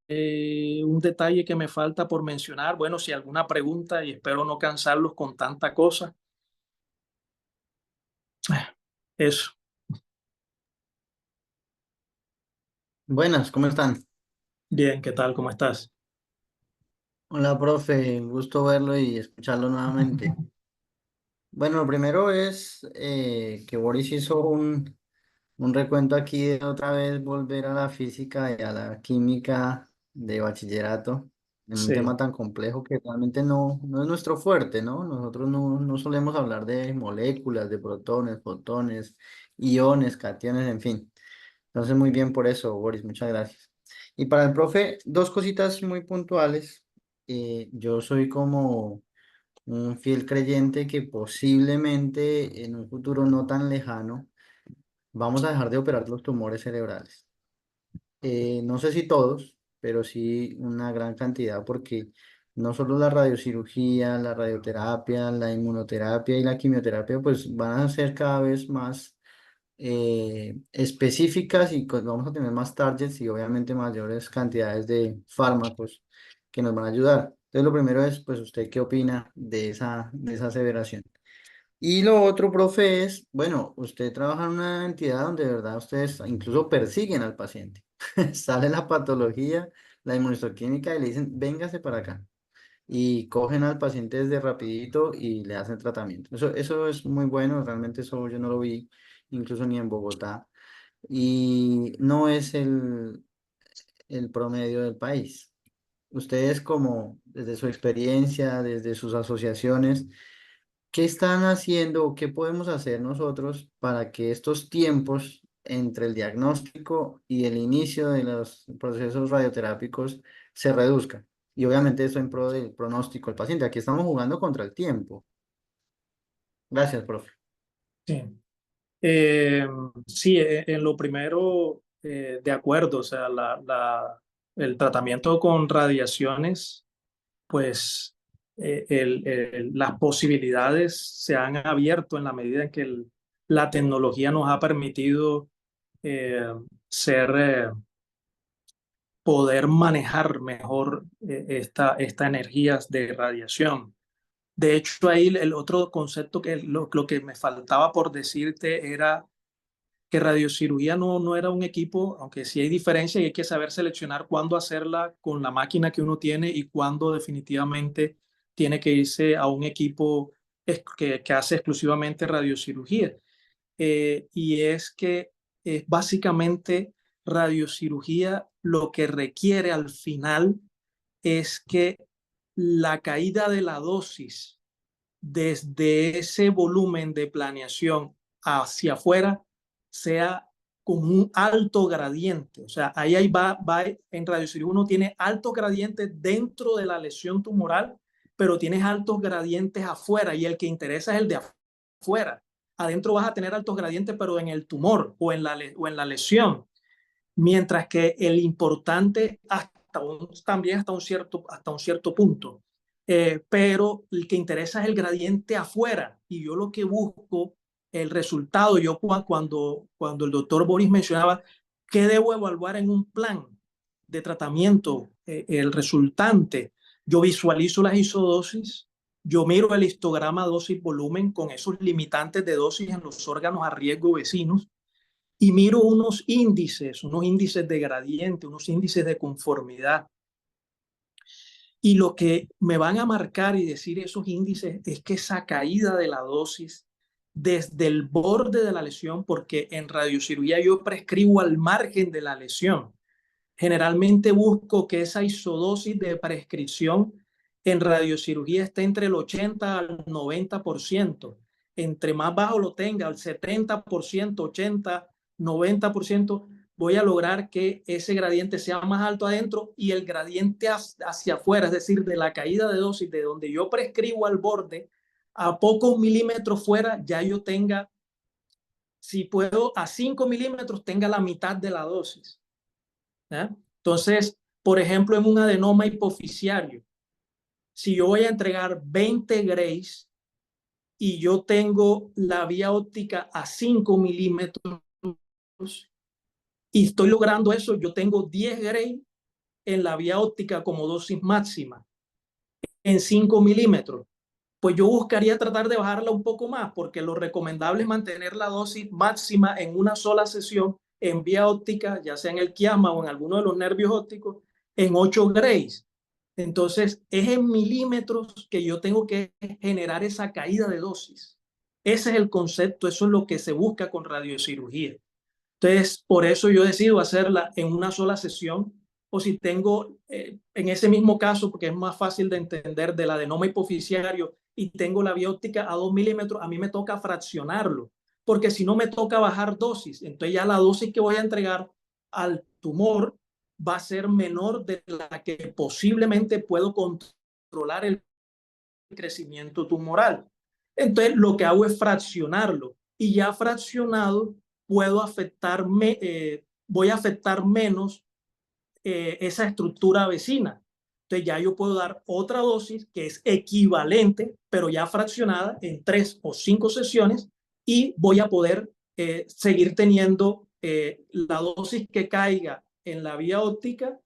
detalle que me falta por mencionar, bueno, si alguna pregunta y espero no cansarlos con tanta cosa. Eso. Buenas, ¿cómo están? Bien, ¿qué tal? ¿Cómo estás? Hola, profe, gusto verlo y escucharlo nuevamente. Bueno, lo primero es que Boris hizo un recuento aquí de otra vez volver a la física y a la química de bachillerato en un Sí, tema tan complejo que realmente no es nuestro fuerte, ¿no? Nosotros no solemos hablar de moléculas, de protones, fotones, iones, cationes, en fin. Entonces, muy bien por eso, Boris, muchas gracias. Y para el profe, dos cositas muy puntuales. Yo soy como un fiel creyente que posiblemente en un futuro no tan lejano vamos a dejar de operar los tumores cerebrales. No sé si todos, pero sí una gran cantidad porque No solo la radiocirugía, la radioterapia, la inmunoterapia y la quimioterapia, pues van a ser cada vez más específicas y pues vamos a tener más targets y obviamente mayores cantidades de fármacos que nos van a ayudar. Entonces, lo primero es, pues, ¿usted qué opina de esa aseveración? Y lo otro, profe, es, bueno, usted trabaja en una entidad donde de verdad ustedes incluso persiguen al paciente. Sale la patología, la inmunohistoquímica y le dicen, véngase para acá. Y cogen al paciente desde rapidito y le hacen tratamiento. Eso es muy bueno, realmente eso yo no lo vi incluso ni en Bogotá. Y no es el promedio del país. Ustedes como, desde su experiencia, desde sus asociaciones, ¿qué están haciendo o qué podemos hacer nosotros para que estos tiempos entre el diagnóstico y el inicio de los procesos radioterápicos se reduzcan? Y obviamente eso en pro del pronóstico del paciente. Aquí estamos jugando contra el tiempo. Gracias, profe. Sí. Eh, sí, en lo primero, de acuerdo, o sea, el tratamiento con radiaciones, pues las posibilidades se han abierto en la medida en que la tecnología nos ha permitido eh, ser, poder manejar mejor estas energías de radiación. De hecho, ahí el otro concepto que lo que me faltaba por decirte era que radiocirugía no era un equipo, aunque sí hay diferencia y hay que saber seleccionar cuándo hacerla con la máquina que uno tiene y cuándo definitivamente tiene que irse a un equipo que hace exclusivamente radiocirugía. Y es que básicamente radiocirugía lo que requiere al final es que la caída de la dosis desde ese volumen de planeación hacia afuera sea con un alto gradiente. O sea, ahí va en radiocirugía uno tiene altos gradientes dentro de la lesión tumoral, pero tienes altos gradientes afuera y el que interesa es el de afuera. Adentro vas a tener altos gradientes, pero en el tumor o en la lesión. Mientras que el importante también hasta un cierto punto. Pero el que interesa es el gradiente afuera y yo lo que busco, el resultado, cuando el doctor Boris mencionaba qué debo evaluar en un plan de tratamiento, el resultante, yo visualizo las isodosis, yo miro el histograma dosis-volumen con esos limitantes de dosis en los órganos a riesgo vecinos y miro unos índices de gradiente, unos índices de conformidad. Y lo que me van a marcar y decir esos índices es que esa caída de la dosis desde el borde de la lesión, porque en radiocirugía yo prescribo al margen de la lesión. Generalmente busco que esa isodosis de prescripción en radiocirugía esté entre el 80 al 90%. Entre más bajo lo tenga, el 70%, 80, 90%, voy a lograr que ese gradiente sea más alto adentro y el gradiente hacia afuera, es decir, de la caída de dosis, de donde yo prescribo al borde, a pocos milímetros fuera, ya yo tenga, si puedo, a 5 milímetros, tenga la mitad de la dosis. ¿Eh? Entonces, por ejemplo, en un adenoma hipofisiario, si yo voy a entregar 20 grays y yo tengo la vía óptica a 5 milímetros y estoy logrando eso, yo tengo 10 gray en la vía óptica como dosis máxima en 5 milímetros. Pues yo buscaría tratar de bajarla un poco más, porque lo recomendable es mantener la dosis máxima en una sola sesión en vía óptica, ya sea en el quiasma o en alguno de los nervios ópticos, en 8 grays. Entonces, es en milímetros que yo tengo que generar esa caída de dosis. Ese es el concepto, eso es lo que se busca con radiocirugía. Entonces, por eso yo decido hacerla en una sola sesión, o si tengo, en ese mismo caso, porque es más fácil de entender, del adenoma hipofisiario y tengo la vía óptica a 2 milímetros, a mí me toca fraccionarlo, porque si no me toca bajar dosis, entonces ya la dosis que voy a entregar al tumor va a ser menor de la que posiblemente puedo controlar el crecimiento tumoral. Entonces, lo que hago es fraccionarlo y ya fraccionado puedo voy a afectar menos esa estructura vecina. Entonces ya yo puedo dar otra dosis que es equivalente, pero ya fraccionada en 3 o 5 sesiones, y voy a poder seguir teniendo la dosis que caiga en la vía óptica,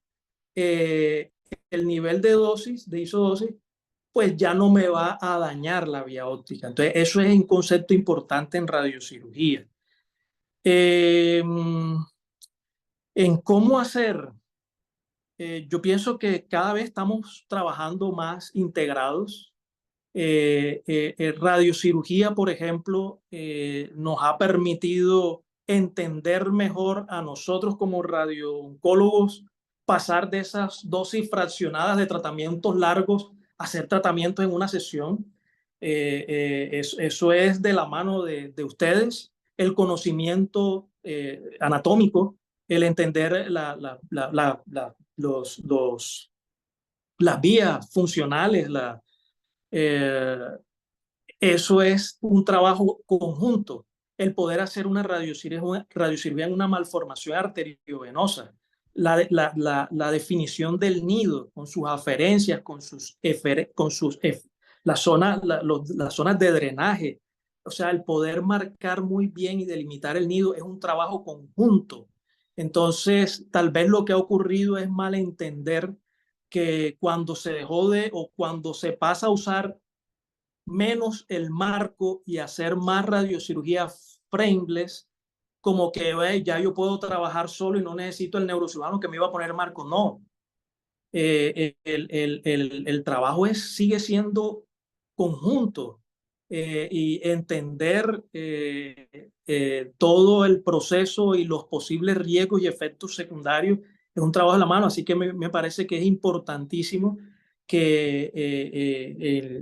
el nivel de dosis, de isodosis, pues ya no me va a dañar la vía óptica. Entonces eso es un concepto importante en radiocirugía. En cómo hacer, yo pienso que cada vez estamos trabajando más integrados. Radiocirugía, por ejemplo, nos ha permitido entender mejor a nosotros como radiooncólogos, pasar de esas dosis fraccionadas de tratamientos largos a hacer tratamientos en una sesión. Eso es de la mano de ustedes, el conocimiento anatómico, el entender las vías funcionales, eh, eso es un trabajo conjunto, el poder hacer una radiocirugía en una malformación arteriovenosa, la definición del nido con sus aferencias, las zonas de drenaje. O sea, el poder marcar muy bien y delimitar el nido es un trabajo conjunto. Entonces, tal vez lo que ha ocurrido es malentender que cuando se dejó de o cuando se pasa a usar menos el marco y hacer más radiocirugía frameless, como que ya yo puedo trabajar solo y no necesito el neurocirujano que me iba a poner marco. No, el trabajo sigue siendo conjunto, y entender todo el proceso y los posibles riesgos y efectos secundarios es un trabajo de la mano. Así que me parece que es importantísimo que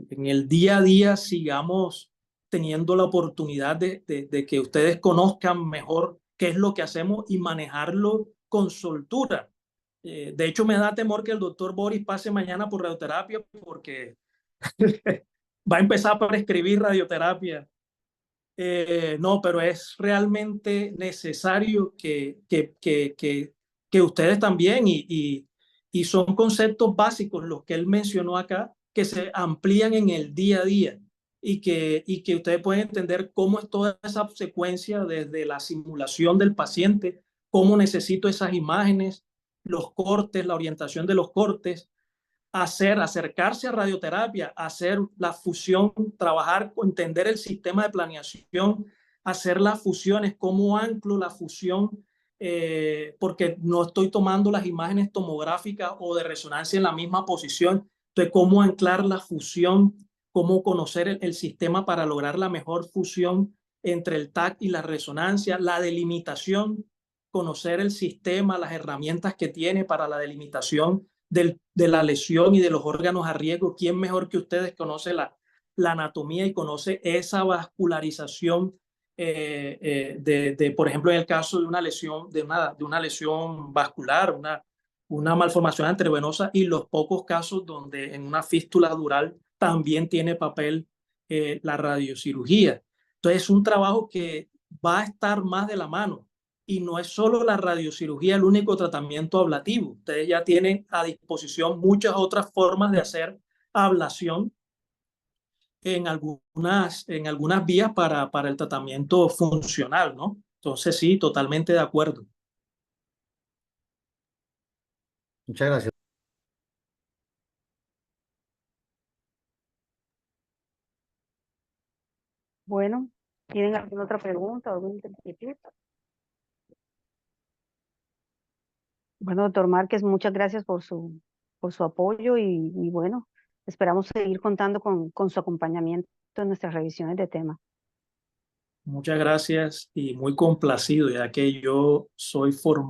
en el día a día sigamos teniendo la oportunidad de que ustedes conozcan mejor qué es lo que hacemos y manejarlo con soltura. De hecho, me da temor que el doctor Boris pase mañana por radioterapia, porque va a empezar a prescribir radioterapia. No, pero es realmente necesario que ustedes también, y son conceptos básicos los que él mencionó acá, que se amplían en el día a día, y que ustedes pueden entender cómo es toda esa secuencia desde la simulación del paciente, cómo necesito esas imágenes, los cortes, la orientación de los cortes, acercarse a radioterapia, hacer la fusión, trabajar, entender el sistema de planeación, hacer las fusiones, cómo anclo la fusión, porque no estoy tomando las imágenes tomográficas o de resonancia en la misma posición. Entonces, cómo anclar la fusión, cómo conocer el sistema para lograr la mejor fusión entre el TAC y la resonancia, la delimitación, conocer el sistema, las herramientas que tiene para la delimitación de la lesión y de los órganos a riesgo. ¿Quién mejor que ustedes conoce la anatomía y conoce esa vascularización por ejemplo, en el caso de una lesión, de una lesión vascular, una malformación arteriovenosa, y los pocos casos donde en una fístula dural también tiene papel la radiocirugía? Entonces es un trabajo que va a estar más de la mano. Y no es solo la radiocirugía el único tratamiento ablativo. Ustedes ya tienen a disposición muchas otras formas de hacer ablación en algunas vías para el tratamiento funcional, ¿no? Entonces, sí, totalmente de acuerdo. Muchas gracias. Bueno, ¿tienen alguna otra pregunta o alguna inquietud? Bueno, doctor Márquez, muchas gracias por su apoyo y bueno, esperamos seguir contando con su acompañamiento en nuestras revisiones de tema. Muchas gracias y muy complacido, ya que yo soy formado